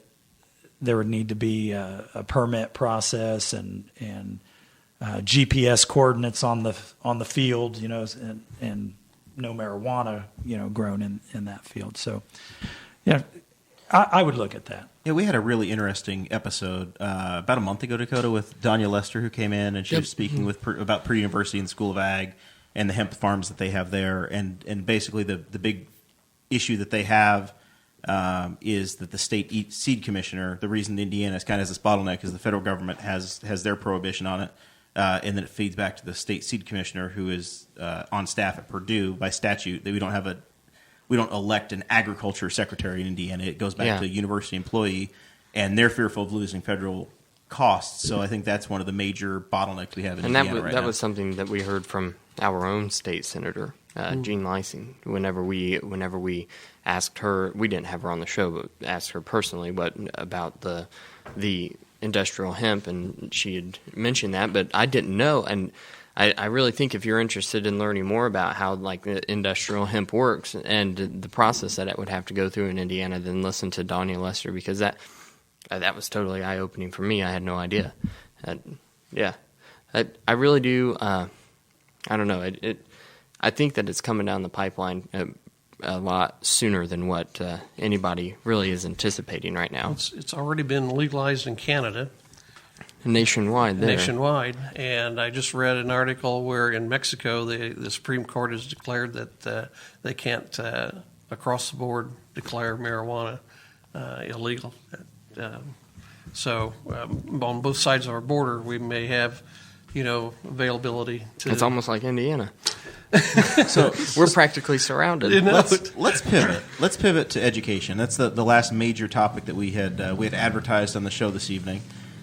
there would need to be a permit process and GPS coordinates on the field, and no marijuana, grown in that field. So, I would look at that. Yeah, we had a really interesting episode about a month ago, Dakota, with Danya Lester, who came in, and she was speaking about Purdue University and School of Ag and the hemp farms that they have there. And basically the big issue that they have is that the state seed commissioner, the reason Indiana is kind of has this bottleneck is the federal government has their prohibition on it, and then it feeds back to the state seed commissioner, who is on staff at Purdue by statute. That we don't elect an agriculture secretary in Indiana. It goes back to a university employee, and they're fearful of losing federal costs. So I think that's one of the major bottlenecks we have in Indiana right now. And that was something that we heard from our own state senator, Jean Lysing. Whenever we asked her, we didn't have her on the show, but asked her personally about the industrial hemp, and she had mentioned that, but I didn't know. And I really think if you're interested in learning more about how the industrial hemp works and the process that it would have to go through in Indiana, then listen to Danya Lester, because that was totally eye-opening for me. I had no idea. I really do. I don't know. I think that it's coming down the pipeline a lot sooner than what anybody really is anticipating right now. It's already been legalized in Canada. Nationwide, and I just read an article where in Mexico the Supreme Court has declared that they can't across the board declare marijuana illegal. So on both sides of our border, we may have availability to. It's almost like Indiana. So we're practically surrounded. Let's pivot. Let's pivot to education. That's the last major topic that we had advertised on the show this evening.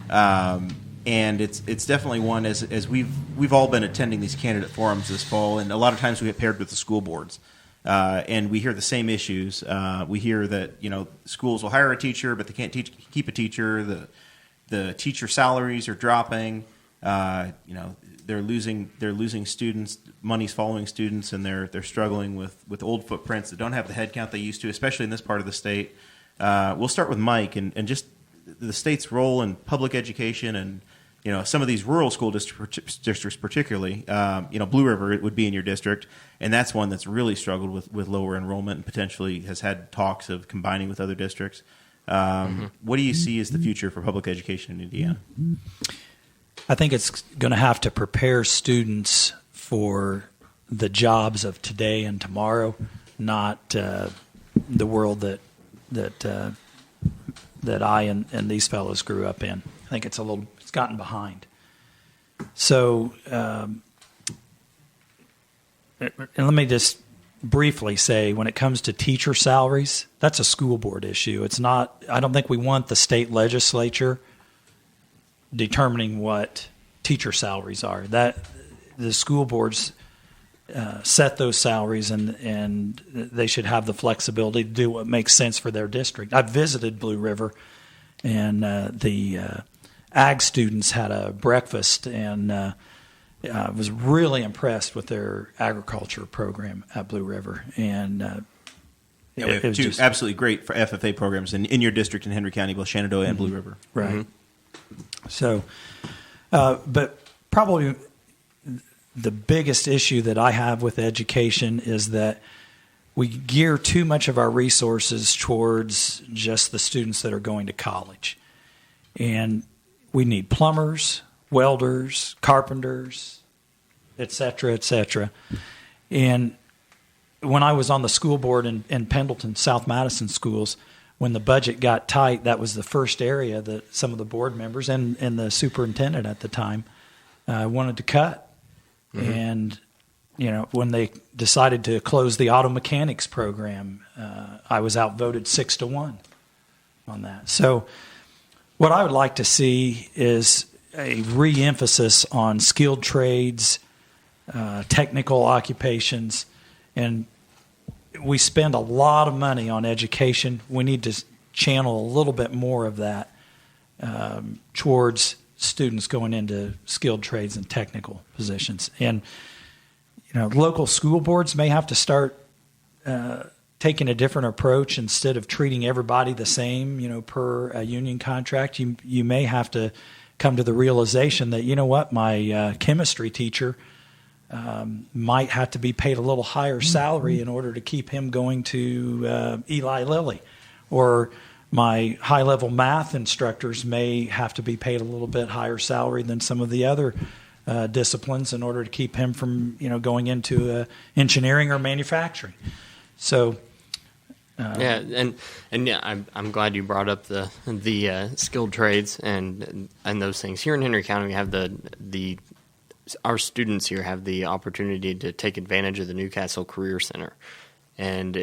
And it's definitely one as we've all been attending these candidate forums this fall, and a lot of times we get paired with the school boards, and we hear the same issues. We hear that schools will hire a teacher, but they can't keep a teacher. The teacher salaries are dropping. they're losing students, money's following students, and they're struggling with old footprints that don't have the head count they used to, especially in this part of the state. We'll start with Mike and just the state's role in public education and some of these rural school districts particularly. Blue River would be in your district, and that's one that's really struggled with lower enrollment and potentially has had talks of combining with other districts. What do you see as the future for public education in Indiana? I think it's going to have to prepare students for the jobs of today and tomorrow, not the world that I and these fellows grew up in. I think it's gotten behind. So, and let me just briefly say, when it comes to teacher salaries, that's a school board issue. It's not. I don't think we want the state legislature determining what teacher salaries are. That the school boards set those salaries, and they should have the flexibility to do what makes sense for their district. I've visited Blue River, and the ag students had a breakfast, and I was really impressed with their agriculture program at Blue River. And we have two just absolutely great for FFA programs in your district in Henry County, both Shenandoah and Blue River. Right. Mm-hmm. So, but probably the biggest issue that I have with education is that we gear too much of our resources towards just the students that are going to college. And we need plumbers, welders, carpenters, et cetera, et cetera. And when I was on the school board in Pendleton, South Madison schools, when the budget got tight, that was the first area that some of the board members and the superintendent at the time wanted to cut. Mm-hmm. And, when they decided to close the auto mechanics program, I was outvoted 6-1 on that. So what I would like to see is a re-emphasis on skilled trades, technical occupations, and we spend a lot of money on education. We need to channel a little bit more of that towards students going into skilled trades and technical positions. And local school boards may have to start taking a different approach. Instead of treating everybody the same, per a union contract. You may have to come to the realization that, my chemistry teacher might have to be paid a little higher salary in order to keep him going to Eli Lilly, or my high-level math instructors may have to be paid a little bit higher salary than some of the other disciplines in order to keep him from, going into engineering or manufacturing. So, I'm glad you brought up the skilled trades and those things. Here in Henry County, we have our students here have the opportunity to take advantage of the Newcastle Career Center, and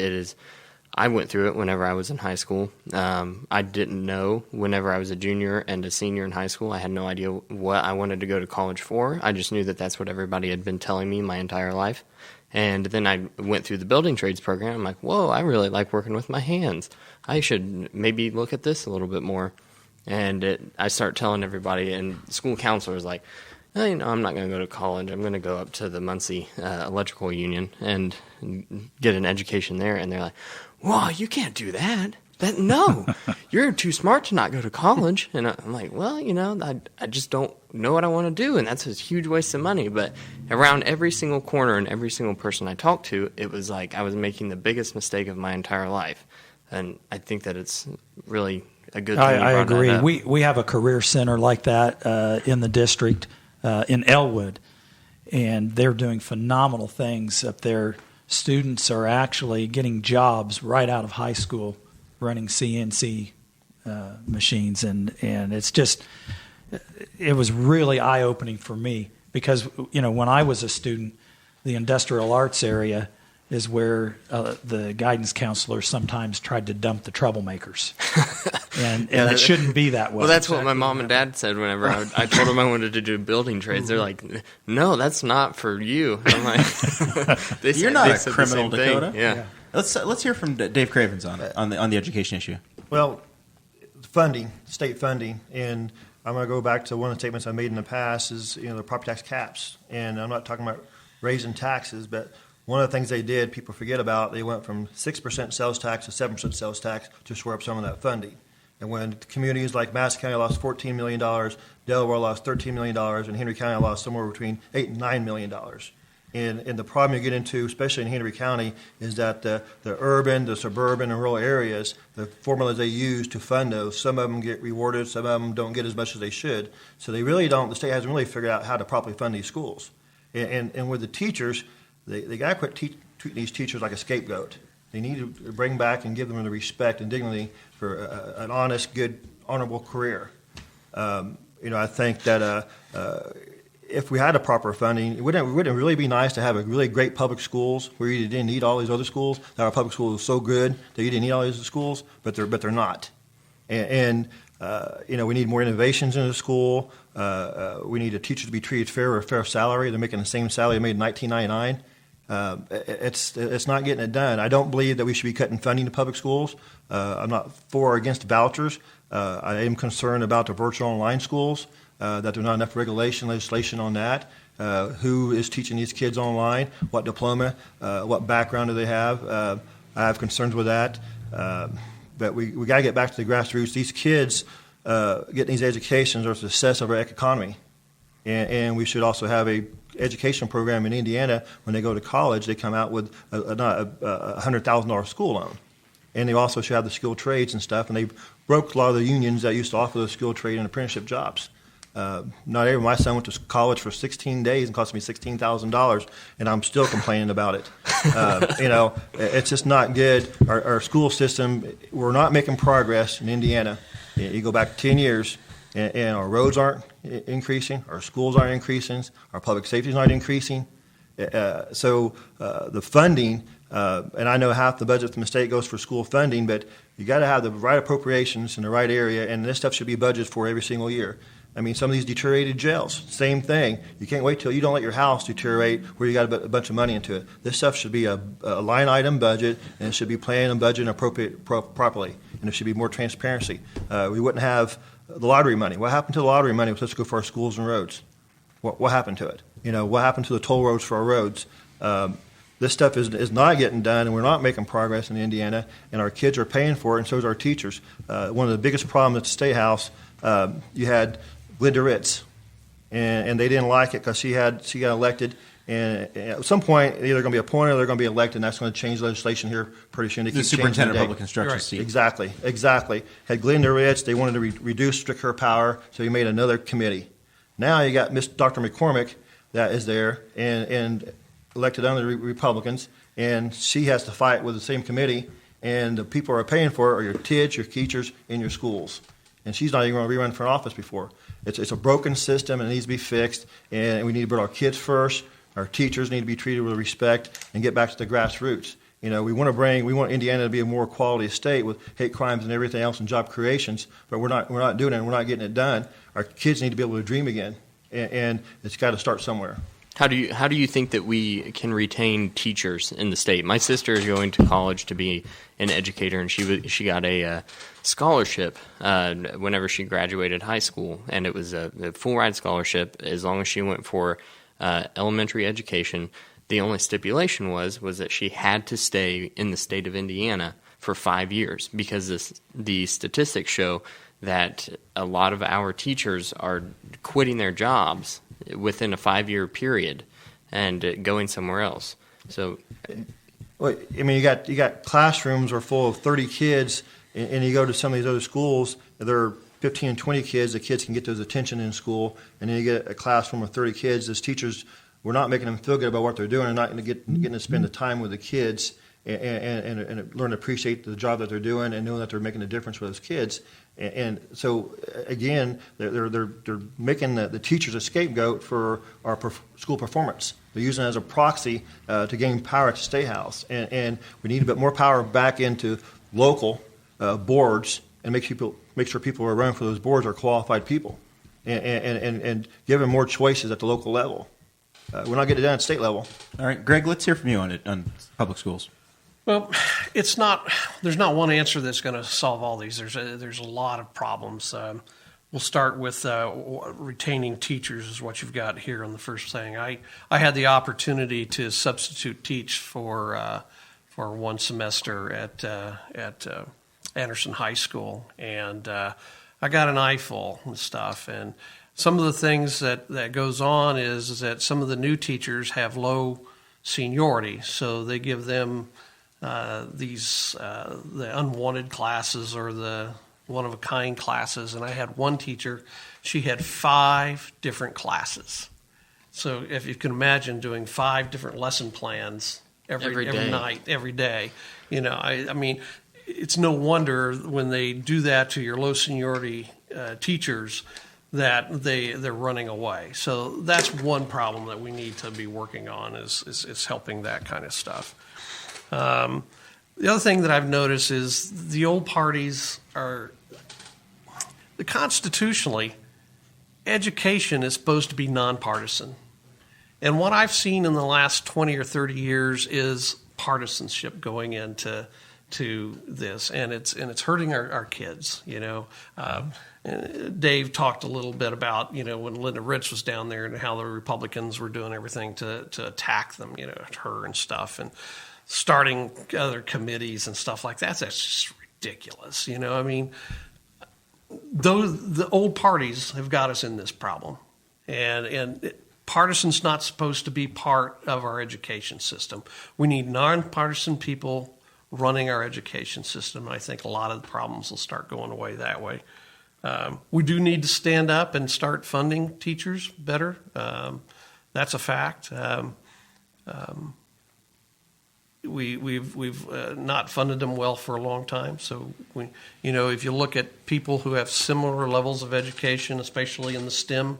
I went through it whenever I was in high school. I didn't know whenever I was a junior and a senior in high school. I had no idea what I wanted to go to college for. I just knew that that's what everybody had been telling me my entire life. And then I went through the building trades program. I'm like, whoa, I really like working with my hands. I should maybe look at this a little bit more. And I start telling everybody, and school counselor is like, I'm not going to go to college. I'm going to go up to the Muncie Electrical Union and get an education there. And they're like, whoa, you can't do that. No, you're too smart to not go to college. And I'm like, well, I just don't know what I want to do. And that's a huge waste of money. But around every single corner and every single person I talked to, it was like I was making the biggest mistake of my entire life. And I think that it's really a good thing. I agree. We have a career center like that in the district in Elwood, and they're doing phenomenal things up there. Students are actually getting jobs right out of high school running CNC machines, and it was really eye-opening for me because, when I was a student, the industrial arts area is where the guidance counselors sometimes tried to dump the troublemakers. And it shouldn't be that way. Well, that's what my mom and dad said whenever I told them I wanted to do building trades. They're like, no, that's not for you. I'm like, you're not a criminal, Dakota. Yeah. Let's hear from Dave Cravens on the education issue. Well, state funding, and I'm going to go back to one of the statements I made in the past is, the property tax caps. And I'm not talking about raising taxes, but one of the things they did, people forget about, they went from 6% sales tax to 7% sales tax to shore up some of that funding. And when communities like Madison County lost $14 million, Delaware lost $13 million, and Henry County lost somewhere between $8 and $9 million. And the problem you get into, especially in Henry County, is that the urban, the suburban, and rural areas, the formulas they use to fund those, some of them get rewarded, some of them don't get as much as they should. So they really don't, the state hasn't really figured out how to properly fund these schools. And with the teachers, they got to quit treating these teachers like a scapegoat. They need to bring back and give them the respect and dignity for an honest, good, honorable career. I think that if we had a proper funding, wouldn't it really be nice to have a really great public schools where you didn't need all these other schools? That our public schools are so good that you didn't need all these schools, but they're not. And we need more innovations in the school. We need a teacher to be treated fair or a fair salary. They're making the same salary they made in 1999. It's not getting it done. I don't believe that we should be cutting funding to public schools. I'm not for or against vouchers. I am concerned about the virtual online schools, that there's not enough legislation on that. Who is teaching these kids online? What diploma? What background do they have? I have concerns with that. But we got to get back to the grassroots. These kids getting these educations are the success of our economy. And we should also have a education program in Indiana. When they go to college, they come out with a $100,000 school loan. And they also should have the skilled trades and stuff. And they broke a lot of the unions that used to offer those skilled trade and apprenticeship jobs. My son went to college for 16 days and cost me $16,000, and I'm still complaining about it. It's just not good. Our school system, we're not making progress in Indiana. You go back 10 years, and our roads aren't increasing, our schools aren't increasing, our public safety is not increasing. So the funding, and I know half the budget from the state goes for school funding, but you got to have the right appropriations in the right area, and this stuff should be budgeted for every single year. I mean, some of these deteriorated jails, same thing. You can't wait till you don't let your house deteriorate where you got a bunch of money into it. This stuff should be a line item budget, and it should be planned and budgeted properly, and there should be more transparency. We wouldn't have the lottery money. What happened to the lottery money? Let's go for our schools and roads. What happened to it? What happened to the toll roads for our roads? This stuff is not getting done, and we're not making progress in Indiana, and our kids are paying for it, and so is our teachers. One of the biggest problems at the State House, you had Linda Ritz, and they didn't like it because she got elected, and at some point either going to be appointed or they're going to be elected, and that's going to change legislation here pretty soon. The superintendent of public instruction seat. Exactly. Had Linda Ritz, they wanted to restrict her power, so he made another committee. Now you got Dr. McCormick that is there and elected under the Republicans, and she has to fight with the same committee, and the people who are paying for it are your kids, your teachers, and your schools. And she's not even going to rerun for office before. It's a broken system, and it needs to be fixed, and we need to put our kids first. Our teachers need to be treated with respect and get back to the grassroots. We want Indiana to be a more quality state with hate crimes and everything else and job creations, but we're not doing it, and we're not getting it done. Our kids need to be able to dream again, and it's got to start somewhere. How do you think that we can retain teachers in the state? My sister is going to college to be an educator, and she got a scholarship whenever she graduated high school, and it was a full ride scholarship as long as she went for elementary education. The only stipulation was that she had to stay in the state of Indiana for 5 years because the statistics show that a lot of our teachers are quitting their jobs within a 5-year period and going somewhere else. So, well, I mean, you got classrooms are full of 30 kids, and you go to some of these other schools, there are 15 and 20 kids. The kids can get those attention in school, and then you get a classroom of 30 kids. As teachers, we're not making them feel good about what they're doing, and not getting to spend the time with the kids and learn to appreciate the job that they're doing and knowing that they're making a difference for those kids. And so, again, they're making the teachers a scapegoat for our school performance. They're using it as a proxy to gain power at the State House. And we need a bit more power back into local boards and make sure people who are running for those boards are qualified people and give them more choices at the local level. We're not getting it done at state level. All right, Greg, let's hear from you on public schools. Well, there's not one answer that's going to solve all these. There's a lot of problems. One we'll start with retaining teachers is what you've got here on the first thing. I had the opportunity to substitute teach for one semester at Anderson High School, and I got an eyeful and stuff. And some of the things that goes on is that some of the new teachers have low seniority, so they give them the unwanted classes or the one-of-a-kind classes. And I had one teacher, she had 5 different classes. So if you can imagine doing 5 different lesson plans every night, every day, I mean, it's no wonder when they do that to your low seniority teachers that they're running away. So that's one problem that we need to be working on is helping that kind of stuff. The other thing that I've noticed is the old parties constitutionally, education is supposed to be nonpartisan. And what I've seen in the last 20 or 30 years is partisanship going into this, and it's hurting our kids. Dave talked a little bit about when Linda Rich was down there and how the Republicans were doing everything to attack them, her and stuff, and starting other committees and stuff like that. That's just ridiculous. I mean, the old parties have got us in this problem, and partisan's not supposed to be part of our education system. We need nonpartisan people running our education system. I think a lot of the problems will start going away that way. We do need to stand up and start funding teachers better. That's a fact. We've not funded them well for a long time. So if you look at people who have similar levels of education, especially in the STEM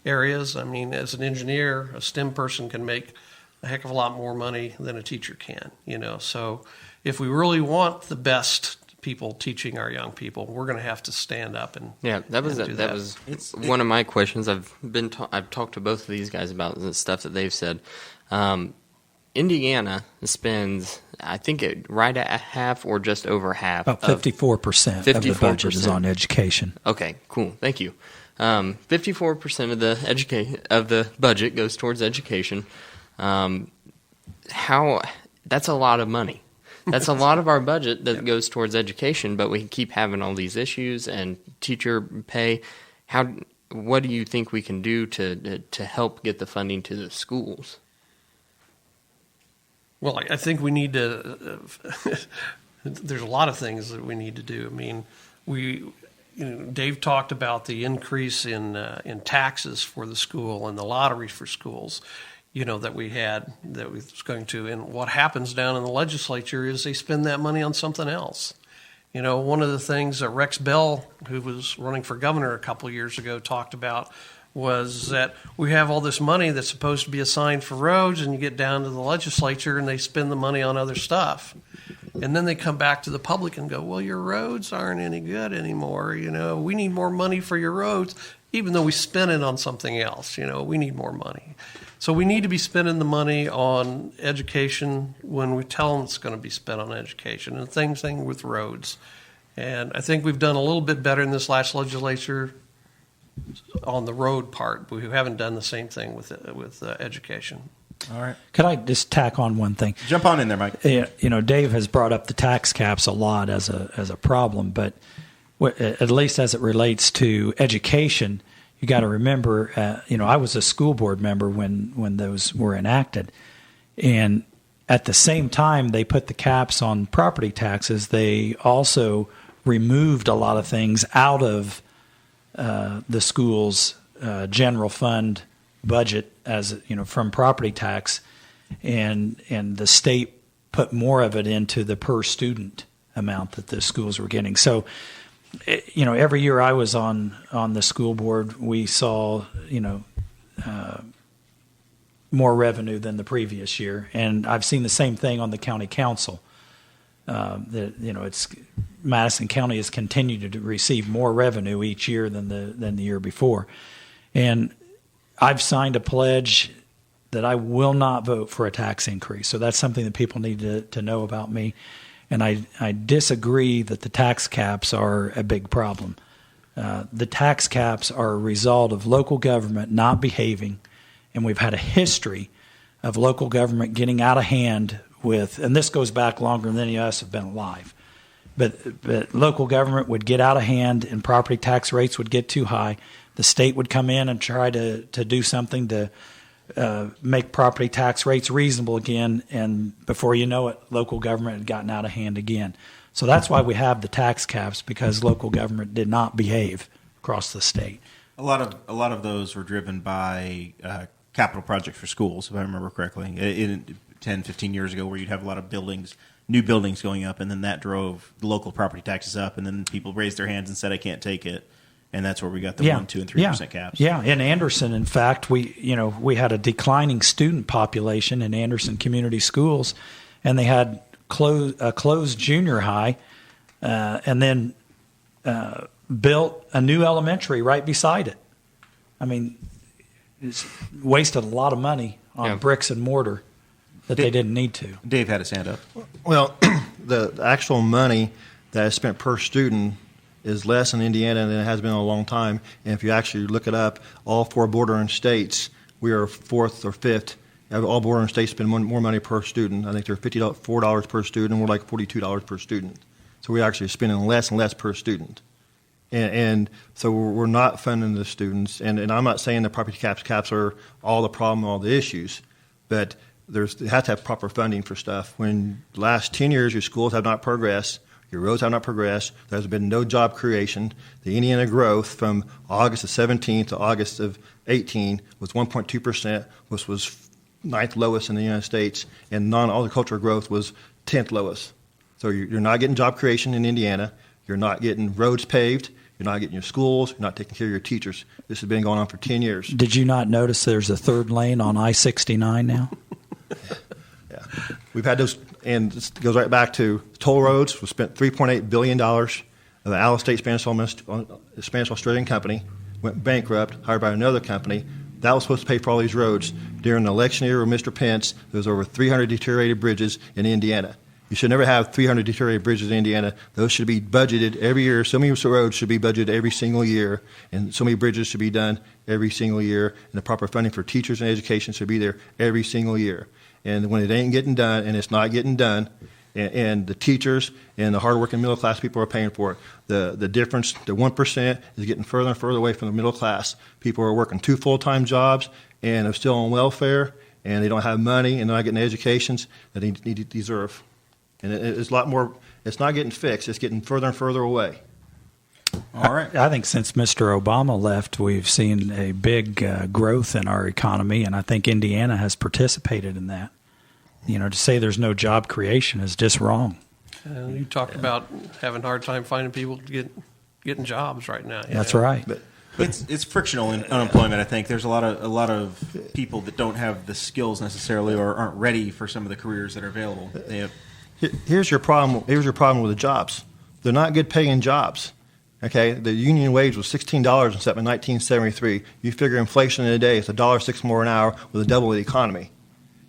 areas, I mean, as an engineer, a STEM person can make a heck of a lot more money than a teacher can. So if we really want the best people teaching our young people, we're going to have to stand up and that was one of my questions. I've talked to both of these guys about the stuff that they've said. Indiana spends, I think, right at half or just over half. About 54% of the budget is on education. Okay, cool. Thank you. 54% of the budget goes towards education. That's a lot of money. That's a lot of our budget that goes towards education, but we keep having all these issues and teacher pay. What do you think we can do to help get the funding to the schools? Well, I think we need to. There's a lot of things that we need to do. I mean, Dave talked about the increase in taxes for the school and the lottery for schools. That we was going to. And what happens down in the legislature is they spend that money on something else. One of the things that Rex Bell, who was running for governor a couple of years ago, talked about was that we have all this money that's supposed to be assigned for roads, and you get down to the legislature and they spend the money on other stuff. And then they come back to the public and go, well, your roads aren't any good anymore. We need more money for your roads, even though we spent it on something else. We need more money. So we need to be spending the money on education when we tell them it's going to be spent on education. And the same thing with roads. And I think we've done a little bit better in this last legislature on the road part, but we haven't done the same thing with education. All right. Could I just tack on one thing? Jump on in there, Mike. Dave has brought up the tax caps a lot as a problem, but at least as it relates to education, you got to remember, I was a school board member when those were enacted, and at the same time they put the caps on property taxes, they also removed a lot of things out of the school's general fund budget from property tax, and the state put more of it into the per student amount that the schools were getting. So, every year I was on the school board, we saw more revenue than the previous year, and I've seen the same thing on the county council. It's Madison County has continued to receive more revenue each year than the year before, and I've signed a pledge that I will not vote for a tax increase. So that's something that people need to know about me, and I disagree that the tax caps are a big problem. The tax caps are a result of local government not behaving, and we've had a history of local government getting out of hand with, and this goes back longer than any of us have been alive, but local government would get out of hand and property tax rates would get too high. The state would come in and try to do something to make property tax rates reasonable again, and before you know it, local government had gotten out of hand again. So that's why we have the tax caps, because local government did not behave across the state. A lot of those were driven by capital projects for schools, if I remember correctly, 10, 15 years ago, where you'd have a lot of new buildings going up, and then that drove the local property taxes up, and then people raised their hands and said, I can't take it. And that's where we got the 1%, 2%, and 3% caps. Yeah, in Anderson, in fact, we had a declining student population in Anderson Community Schools, and they had a closed junior high, and then built a new elementary right beside it. I mean, it's wasted a lot of money on bricks and mortar that they didn't need to. Dave had his hand up. Well, the actual money that is spent per student is less in Indiana than it has been in a long time. And if you actually look it up, all 4 bordering states, we are 4th or 5th. All bordering states spend more money per student. I think they're $4 per student. We're like $42 per student. So we're actually spending less and less per student. And so we're not funding the students. And I'm not saying the property caps are all the problem, all the issues, but you have to have proper funding for stuff. When the last 10 years your schools have not progressed, your roads have not progressed, there's been no job creation. The Indiana growth from August of 17 to August of 18 was 1.2%, which was 9th lowest in the United States, and non-agricultural growth was 10th lowest. So you're not getting job creation in Indiana. You're not getting roads paved. You're not getting your schools. You're not taking care of your teachers. This has been going on for 10 years. Did you not notice there's a 3rd lane on I-69 now? Yeah. We've had those, and this goes right back to toll roads. We spent $3.8 billion of the Al State Spanish-Australian company, went bankrupt, hired by another company. That was supposed to pay for all these roads. During the election year with Mr. Pence, there was over 300 deteriorated bridges in Indiana. You should never have 300 deteriorated bridges in Indiana. Those should be budgeted every year. So many roads should be budgeted every single year, and so many bridges should be done every single year, and the proper funding for teachers and education should be there every single year. And when it ain't getting done, and it's not getting done, and the teachers and the hardworking middle class people are paying for it, the difference, the 1%, is getting further and further away from the middle class. People are working 2 full-time jobs, and are still on welfare, and they don't have money, and they're not getting the educations that they deserve. And it's a lot more. It's not getting fixed. It's getting further and further away. All right. I think since Mr. Obama left, we've seen a big growth in our economy, and I think Indiana has participated in that. To say there's no job creation is just wrong. You talked about having a hard time finding people to getting jobs right now. That's right. But it's frictional in unemployment. I think there's a lot of people that don't have the skills necessarily, or aren't ready for some of the careers that are available. They have. Here's your problem. Here's your problem with the jobs. They're not good paying jobs. Okay, the union wage was $16 in 1973. You figure inflation in a day, it's $1.06 more an hour with a double the economy.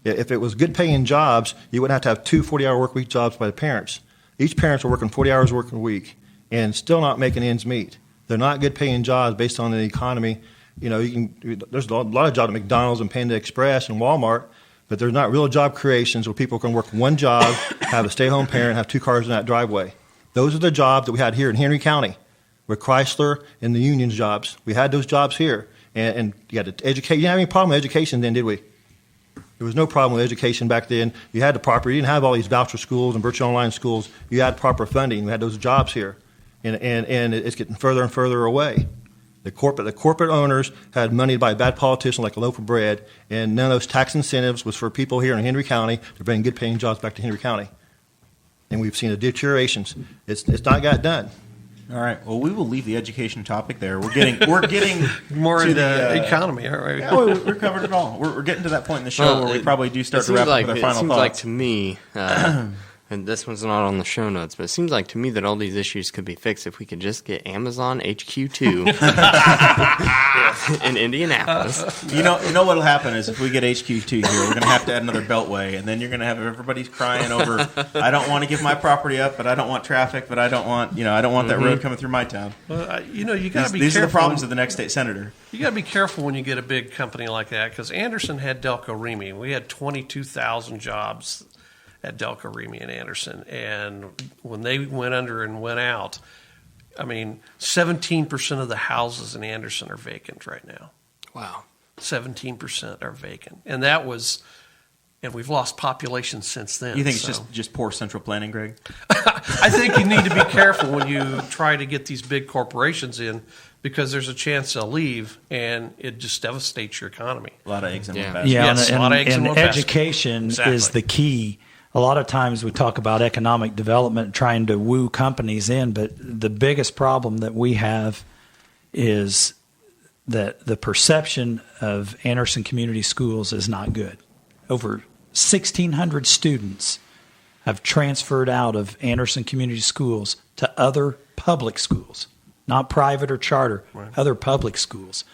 If it was good paying jobs, you wouldn't have to have 2 40-hour work week jobs by the parents. Each parents are working 40 hours working a week and still not making ends meet. They're not good paying jobs based on the economy. There's a lot of jobs at McDonald's and Panda Express and Walmart, but there's not real job creations where people can work one job, have a stay-home parent, have 2 cars in that driveway. Those are the jobs that we had here in Henry County with Chrysler and the union's jobs. We had those jobs here. And you had to educate. You didn't have any problem with education then, did we? There was no problem with education back then. You had the proper. You didn't have all these voucher schools and virtual online schools. You had proper funding. We had those jobs here. And it's getting further and further away. The corporate owners had money to buy bad politicians like a loaf of bread, and none of those tax incentives was for people here in Henry County to bring good paying jobs back to Henry County. And we've seen a deterioration. It's not got done. All right. Well, we will leave the education topic there. We're getting more to into the economy, aren't we? Yeah, we're covered it all. We're getting to that point in the show where we probably do start to wrap up with our final thoughts. It seems like to me, And this one's not on the show notes, but it seems like to me that all these issues could be fixed if we could just get Amazon HQ2 in Indianapolis. You know what'll happen is if we get HQ2 here, we're going to have to add another beltway, and then you're going to have everybody's crying over, I don't want to give my property up, but I don't want traffic, but I don't want that road coming through my town. Well, you got to be careful. These are the problems of the next state senator. You got to be careful when you get a big company like that, because Anderson had Delco Remy. We had 22,000 jobs at Delco Remy and Anderson, and when they went under and went out, 17% of the houses in Anderson are vacant right now. Wow. 17% are vacant, and we've lost population since then. You think it's just poor central planning, Greg? I think you need to be careful when you try to get these big corporations in, because there's a chance they'll leave, and it just devastates your economy. A lot of eggs in one basket. Yeah, Yes, a lot of eggs in and one basket. education Exactly. is the key. A lot of times we talk about economic development, trying to woo companies in, but the biggest problem that we have is that the perception of Anderson Community Schools is not good. Over 1,600 students have transferred out of Anderson Community Schools to other public schools, not private or charter, other public schools.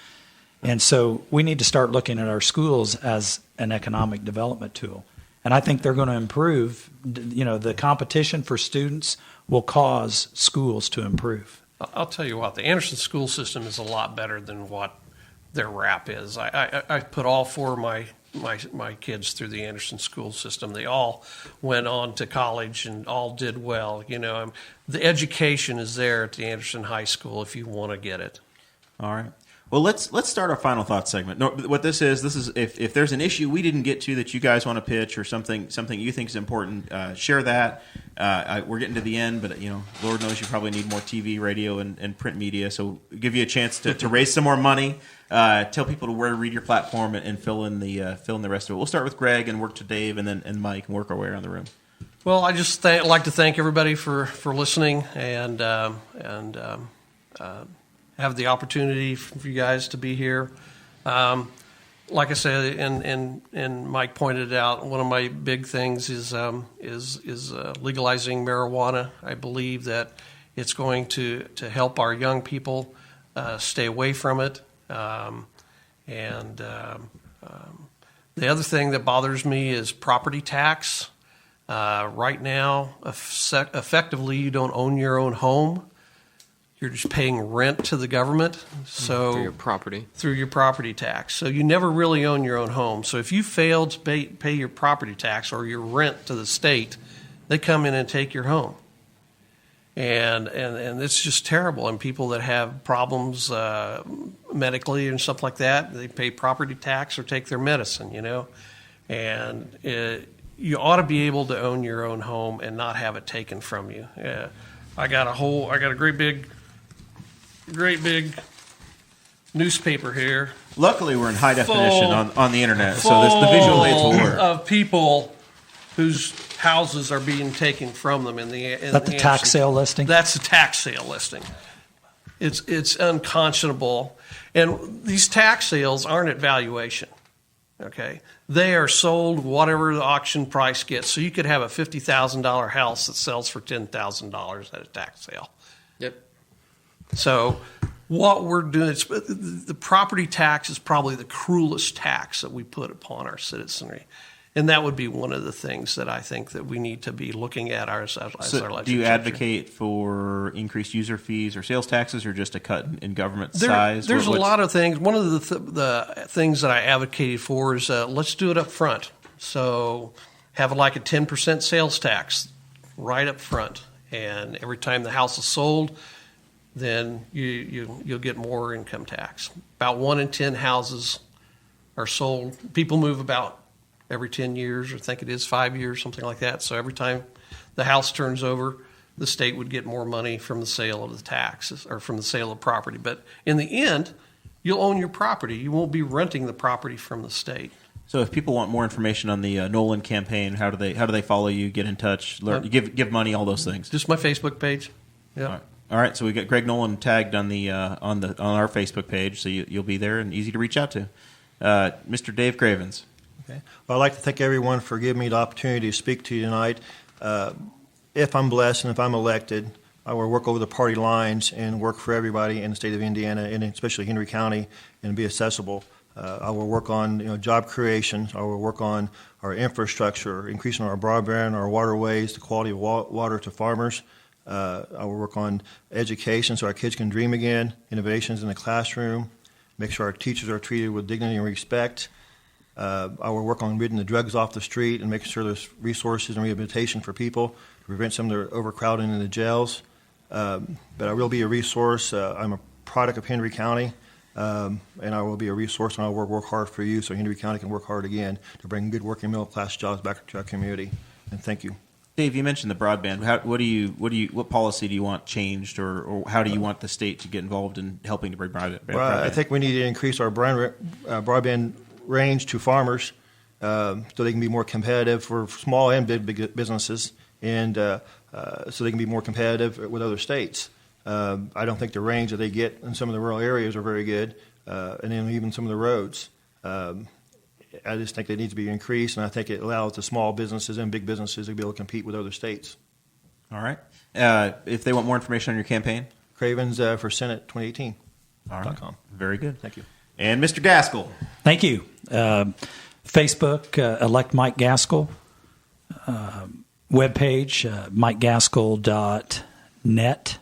And so we need to start looking at our schools as an economic development tool. And I think they're going to improve. The competition for students will cause schools to improve. I'll tell you what, the Anderson school system is a lot better than what their rap is. I put all four of my kids through the Anderson school system. They all went on to college and all did well. The education is there at the Anderson High School if you want to get it. All right. Well, let's start our final thoughts segment. No, what this is if there's an issue we didn't get to that you guys want to pitch or something you think is important, share that. We're getting to the end, but Lord knows you probably need more TV, radio, and print media. So we'll give you a chance to raise some more money. Tell people where to read your platform and fill in the rest of it. We'll start with Greg and work to Dave and Mike and work our way around the room. Well, I just like to thank everybody for listening and have the opportunity for you guys to be here. Like I said, and Mike pointed out, one of my big things is legalizing marijuana. I believe that it's going to help our young people stay away from it. The other thing that bothers me is property tax. Right now, effectively, you don't own your own home. You're just paying rent to the government. Through your property tax. So you never really own your own home. So if you fail to pay your property tax or your rent to the state, they come in and take your home. And it's just terrible. And people that have problems medically and stuff like that, they pay property tax or take their medicine, And you ought to be able to own your own home and not have it taken from you. I got a great big newspaper here. Luckily, we're in high definition on the internet, so the visual aids will work. Of people whose houses are being taken from them in the tax sale listing? That's the tax sale listing. It's unconscionable, and these tax sales aren't at valuation. Okay, they are sold whatever the auction price gets. So you could have a $50,000 house that sells for $10,000 at a tax sale. Yep. So what we're doing, the property tax is probably the cruelest tax that we put upon our citizenry. And that would be one of the things that I think that we need to be looking at as our legislature. Do you advocate for increased user fees or sales taxes, or just a cut in government size? There's a lot of things. One of the things that I advocated for is let's do it up front. So have like a 10% sales tax right up front. And every time the house is sold, then you'll get more income tax. About 1 in 10 houses are sold. People move about every 10 years, or I think it is 5 years, something like that. So every time the house turns over, the state would get more money from the sale of the taxes or from the sale of property. But in the end, you'll own your property. You won't be renting the property from the state. So if people want more information on the Noland campaign, how do they follow you, get in touch, give money, all those things? Just my Facebook page. Yeah. All right. So we got Greg Noland tagged on our Facebook page, so you'll be there and easy to reach out to. Mr. Dave Cravens. Okay. Well, I'd like to thank everyone for giving me the opportunity to speak to you tonight. If I'm blessed and if I'm elected, I will work over the party lines and work for everybody in the state of Indiana, and especially Henry County, and be accessible. I will work on job creation. I will work on our infrastructure, increasing our broadband, our waterways, the quality of water to farmers. I will work on education so our kids can dream again, innovations in the classroom, make sure our teachers are treated with dignity and respect. I will work on ridding the drugs off the street and making sure there's resources and rehabilitation for people to prevent some of the overcrowding in the jails. But I will be a resource. I'm a product of Henry County, and I will be a resource, and I will work hard for you so Henry County can work hard again to bring good working middle-class jobs back to our community. And thank you. Dave, you mentioned the broadband. What policy do you want changed, or how do you want the state to get involved in helping to bring broadband? Well, I think we need to increase our broadband range to farmers so they can be more competitive for small and big businesses, and so they can be more competitive with other states. I don't think the range that they get in some of the rural areas are very good, and then even some of the roads. I just think they need to be increased, and I think it allows the small businesses and big businesses to be able to compete with other states. All right. If they want more information on your campaign? Cravens for Senate 2018. All right. .com. Very good. Thank you. And Mr. Gaskill. Thank you. Facebook, elect Mike Gaskill. Webpage, MikeGaskill.net.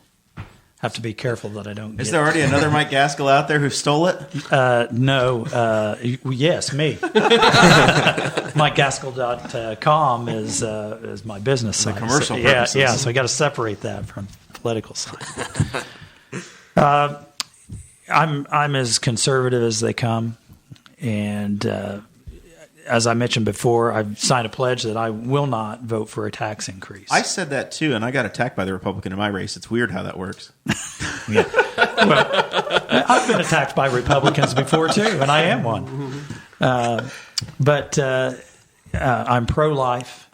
Have to be careful that I don't Is there already another Mike Gaskill out there who stole it? No. Yes, me. MikeGaskill.com is my business site. Commercial so, purposes. Yeah, so I got to separate that from political side. I'm as conservative as they come, and as I mentioned before, I've signed a pledge that I will not vote for a tax increase. I said that too, and I got attacked by the Republican in my race. It's weird how that works. Well, I've been attacked by Republicans before too, and I am one. But I'm pro-life.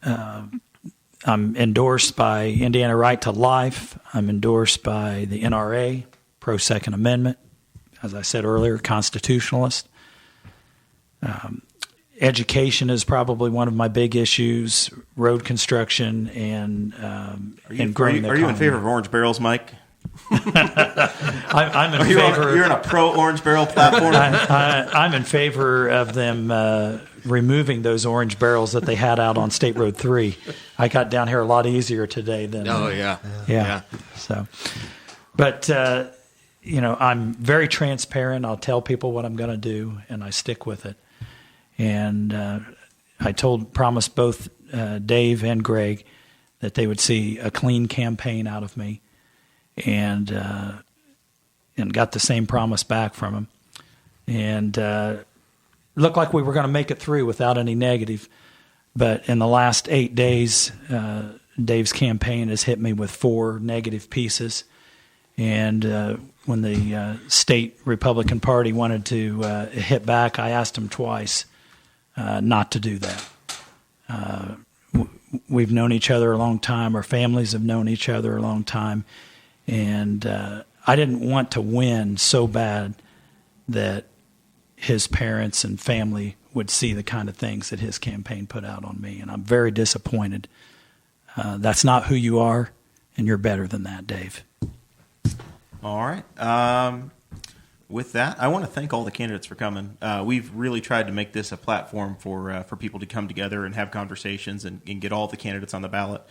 I'm endorsed by Indiana Right to Life. I'm endorsed by the NRA, pro-Second Amendment. As I said earlier, constitutionalist. Education is probably one of my big issues. Road construction and growing the economy. Are you in favor of orange barrels, Mike? I'm in favor. You're in a pro-orange barrel platform? I'm in favor of them removing those orange barrels that they had out on State Road 3. I got down here a lot easier today than. Oh, yeah. Yeah. So, but, I'm very transparent. I'll tell people what I'm going to do, and I stick with it. And I promised both Dave and Greg that they would see a clean campaign out of me, and got the same promise back from them. And looked like we were going to make it through without any negative. But in the last 8 days, Dave's campaign has hit me with 4 negative pieces. And when the state Republican Party wanted to hit back, I asked them twice not to do that. We've known each other a long time. Our families have known each other a long time. And I didn't want to win so bad that his parents and family would see the kind of things that his campaign put out on me. And I'm very disappointed. That's not who you are, and you're better than that, Dave. All right. With that, I want to thank all the candidates for coming. We've really tried to make this a platform for people to come together and have conversations and get all the candidates on the ballot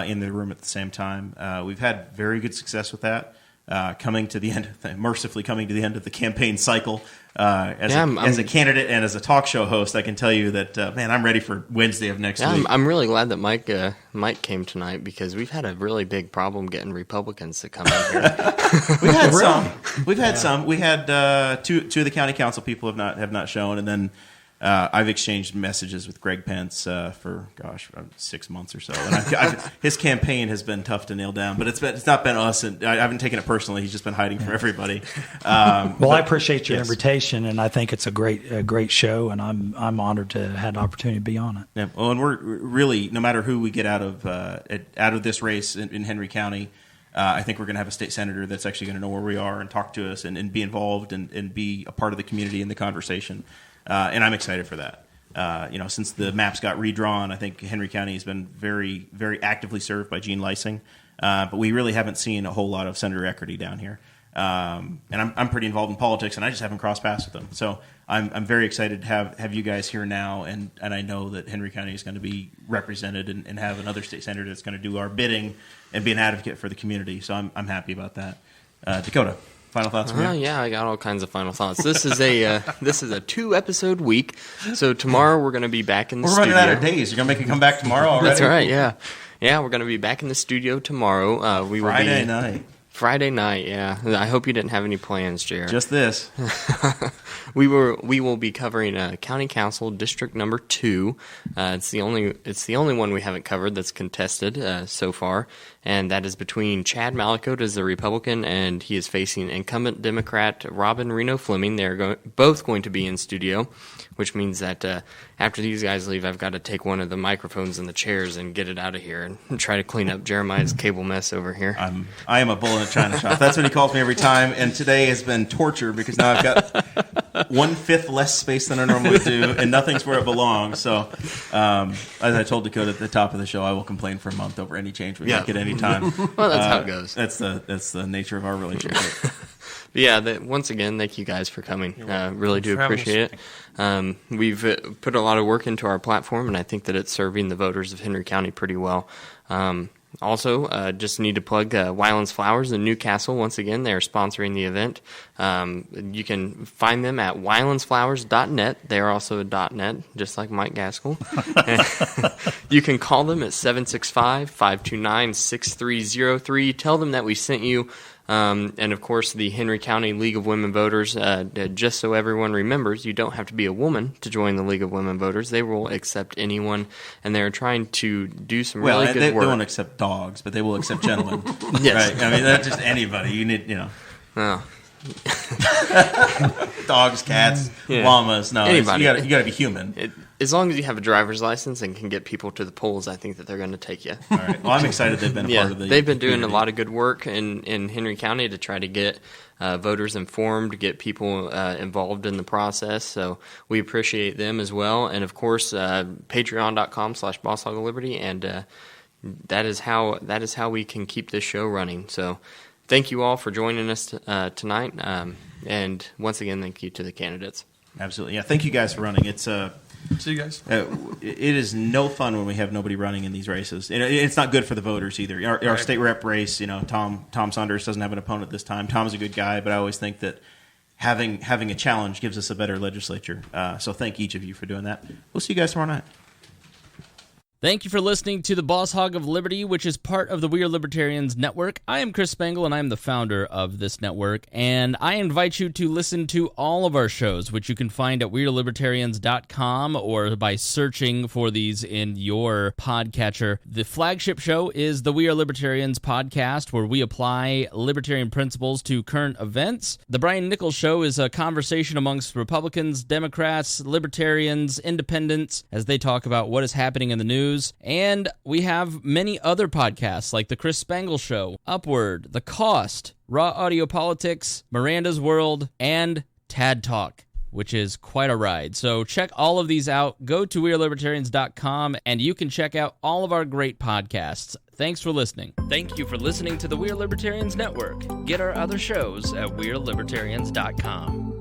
in the room at the same time. We've had very good success with that. Mercifully coming to the end of the campaign cycle. As a candidate and as a talk show host, I can tell you that, I'm ready for Wednesday of next week. I'm really glad that Mike came tonight, because we've had a really big problem getting Republicans to come in here. We've had some. We've had some. We had two of the county council people have not shown, and then I've exchanged messages with Greg Pence for 6 months or so, and his campaign has been tough to nail down. But it's not been us, and I haven't taken it personally. He's just been hiding from everybody. I appreciate your invitation, and I think it's a great show, and I'm honored to have the opportunity to be on it. Yeah. Well, and we're really, no matter who we get out of this race in Henry County, I think we're going to have a state senator that's actually going to know where we are and talk to us and be involved and be a part of the community in the conversation. And I'm excited for that. Since the maps got redrawn, I think Henry County has been very, very actively served by Gene Lysing. But we really haven't seen a whole lot of Senator Eckerty down here. And I'm pretty involved in politics, and I just haven't crossed paths with them. So I'm very excited to have you guys here now, and I know that Henry County is going to be represented and have another state senator that's going to do our bidding and be an advocate for the community. So I'm happy about that. Dakota, final thoughts from you? Yeah, I got all kinds of final thoughts. This is a 2-episode week. So tomorrow we're going to be back in the studio. We're running out of days. You're going to make me come back tomorrow already? That's right, yeah. Yeah, we're going to be back in the studio tomorrow. Friday night, yeah. I hope you didn't have any plans, Jared. Just this. We will be covering County Council District Number 2. It's the only one we haven't covered that's contested so far, and that is between Chad Malacote as the Republican, and he is facing incumbent Democrat Robin Reno Fleming. They're both going to be in studio, which means that after these guys leave, I've got to take one of the microphones and the chairs and get it out of here and try to clean up Jeremiah's cable mess over here. I am a bull in a china shop. That's what he calls me every time, and today has been torture because now I've got 1/5 less space than I normally do, and nothing's where it belongs. So, as I told Dakota at the top of the show, I will complain for a month over any change we make at any time. Well, that's how it goes. That's the nature of our relationship. But yeah, once again, thank you guys for coming. Really do appreciate it. We've put a lot of work into our platform, and I think that it's serving the voters of Henry County pretty well. Also, just need to plug Wyland's Flowers in Newcastle. Once again, they are sponsoring the event. You can find them at wylandsflowers.net. They are also a .net, just like Mike Gaskill. You can call them at 765-529-6303. Tell them that we sent you. And of course, the Henry County League of Women Voters, just so everyone remembers, you don't have to be a woman to join the League of Women Voters. They will accept anyone, and they're trying to do some really good work. They won't accept dogs, but they will accept gentlemen. Yes. Right? I mean, that's just anybody. You need, Oh. dogs, cats, llamas. No, you got to be human. As long as you have a driver's license and can get people to the polls, I think that they're going to take you. All right. Well, I'm excited they've been a part of the they've been doing community. a lot of good work in Henry County to try to get voters informed, to get people involved in the process. So we appreciate them as well. And, of course, patreon.com/Boss Hog of Liberty. And that is how we can keep this show running. So thank you all for joining us tonight. And once again, thank you to the candidates. Absolutely. Yeah, thank you guys for running. It's See you guys. it is no fun when we have nobody running in these races. It's not good for the voters either. Our state rep race, Tom Saunders doesn't have an opponent this time. Tom's a good guy, but I always think that having a challenge gives us a better legislature. So thank each of you for doing that. We'll see you guys tomorrow night. Thank you for listening to the Boss Hog of Liberty, which is part of the We Are Libertarians network. I am Chris Spangle, and I'm the founder of this network, and I invite you to listen to all of our shows, which you can find at WeAreLibertarians.com or by searching for these in your podcatcher. The flagship show is the We Are Libertarians podcast, where we apply libertarian principles to current events. The Brian Nichols Show is a conversation amongst Republicans, Democrats, Libertarians, Independents, as they talk about what is happening in the news. And we have many other podcasts like The Chris Spangle Show, Upward, The Cost, Raw Audio Politics, Miranda's World, and Tad Talk, which is quite a ride. So check all of these out. Go to WeAreLibertarians.com, and you can check out all of our great podcasts. Thanks for listening. Thank you for listening to the We Are Libertarians Network. Get our other shows at WeAreLibertarians.com.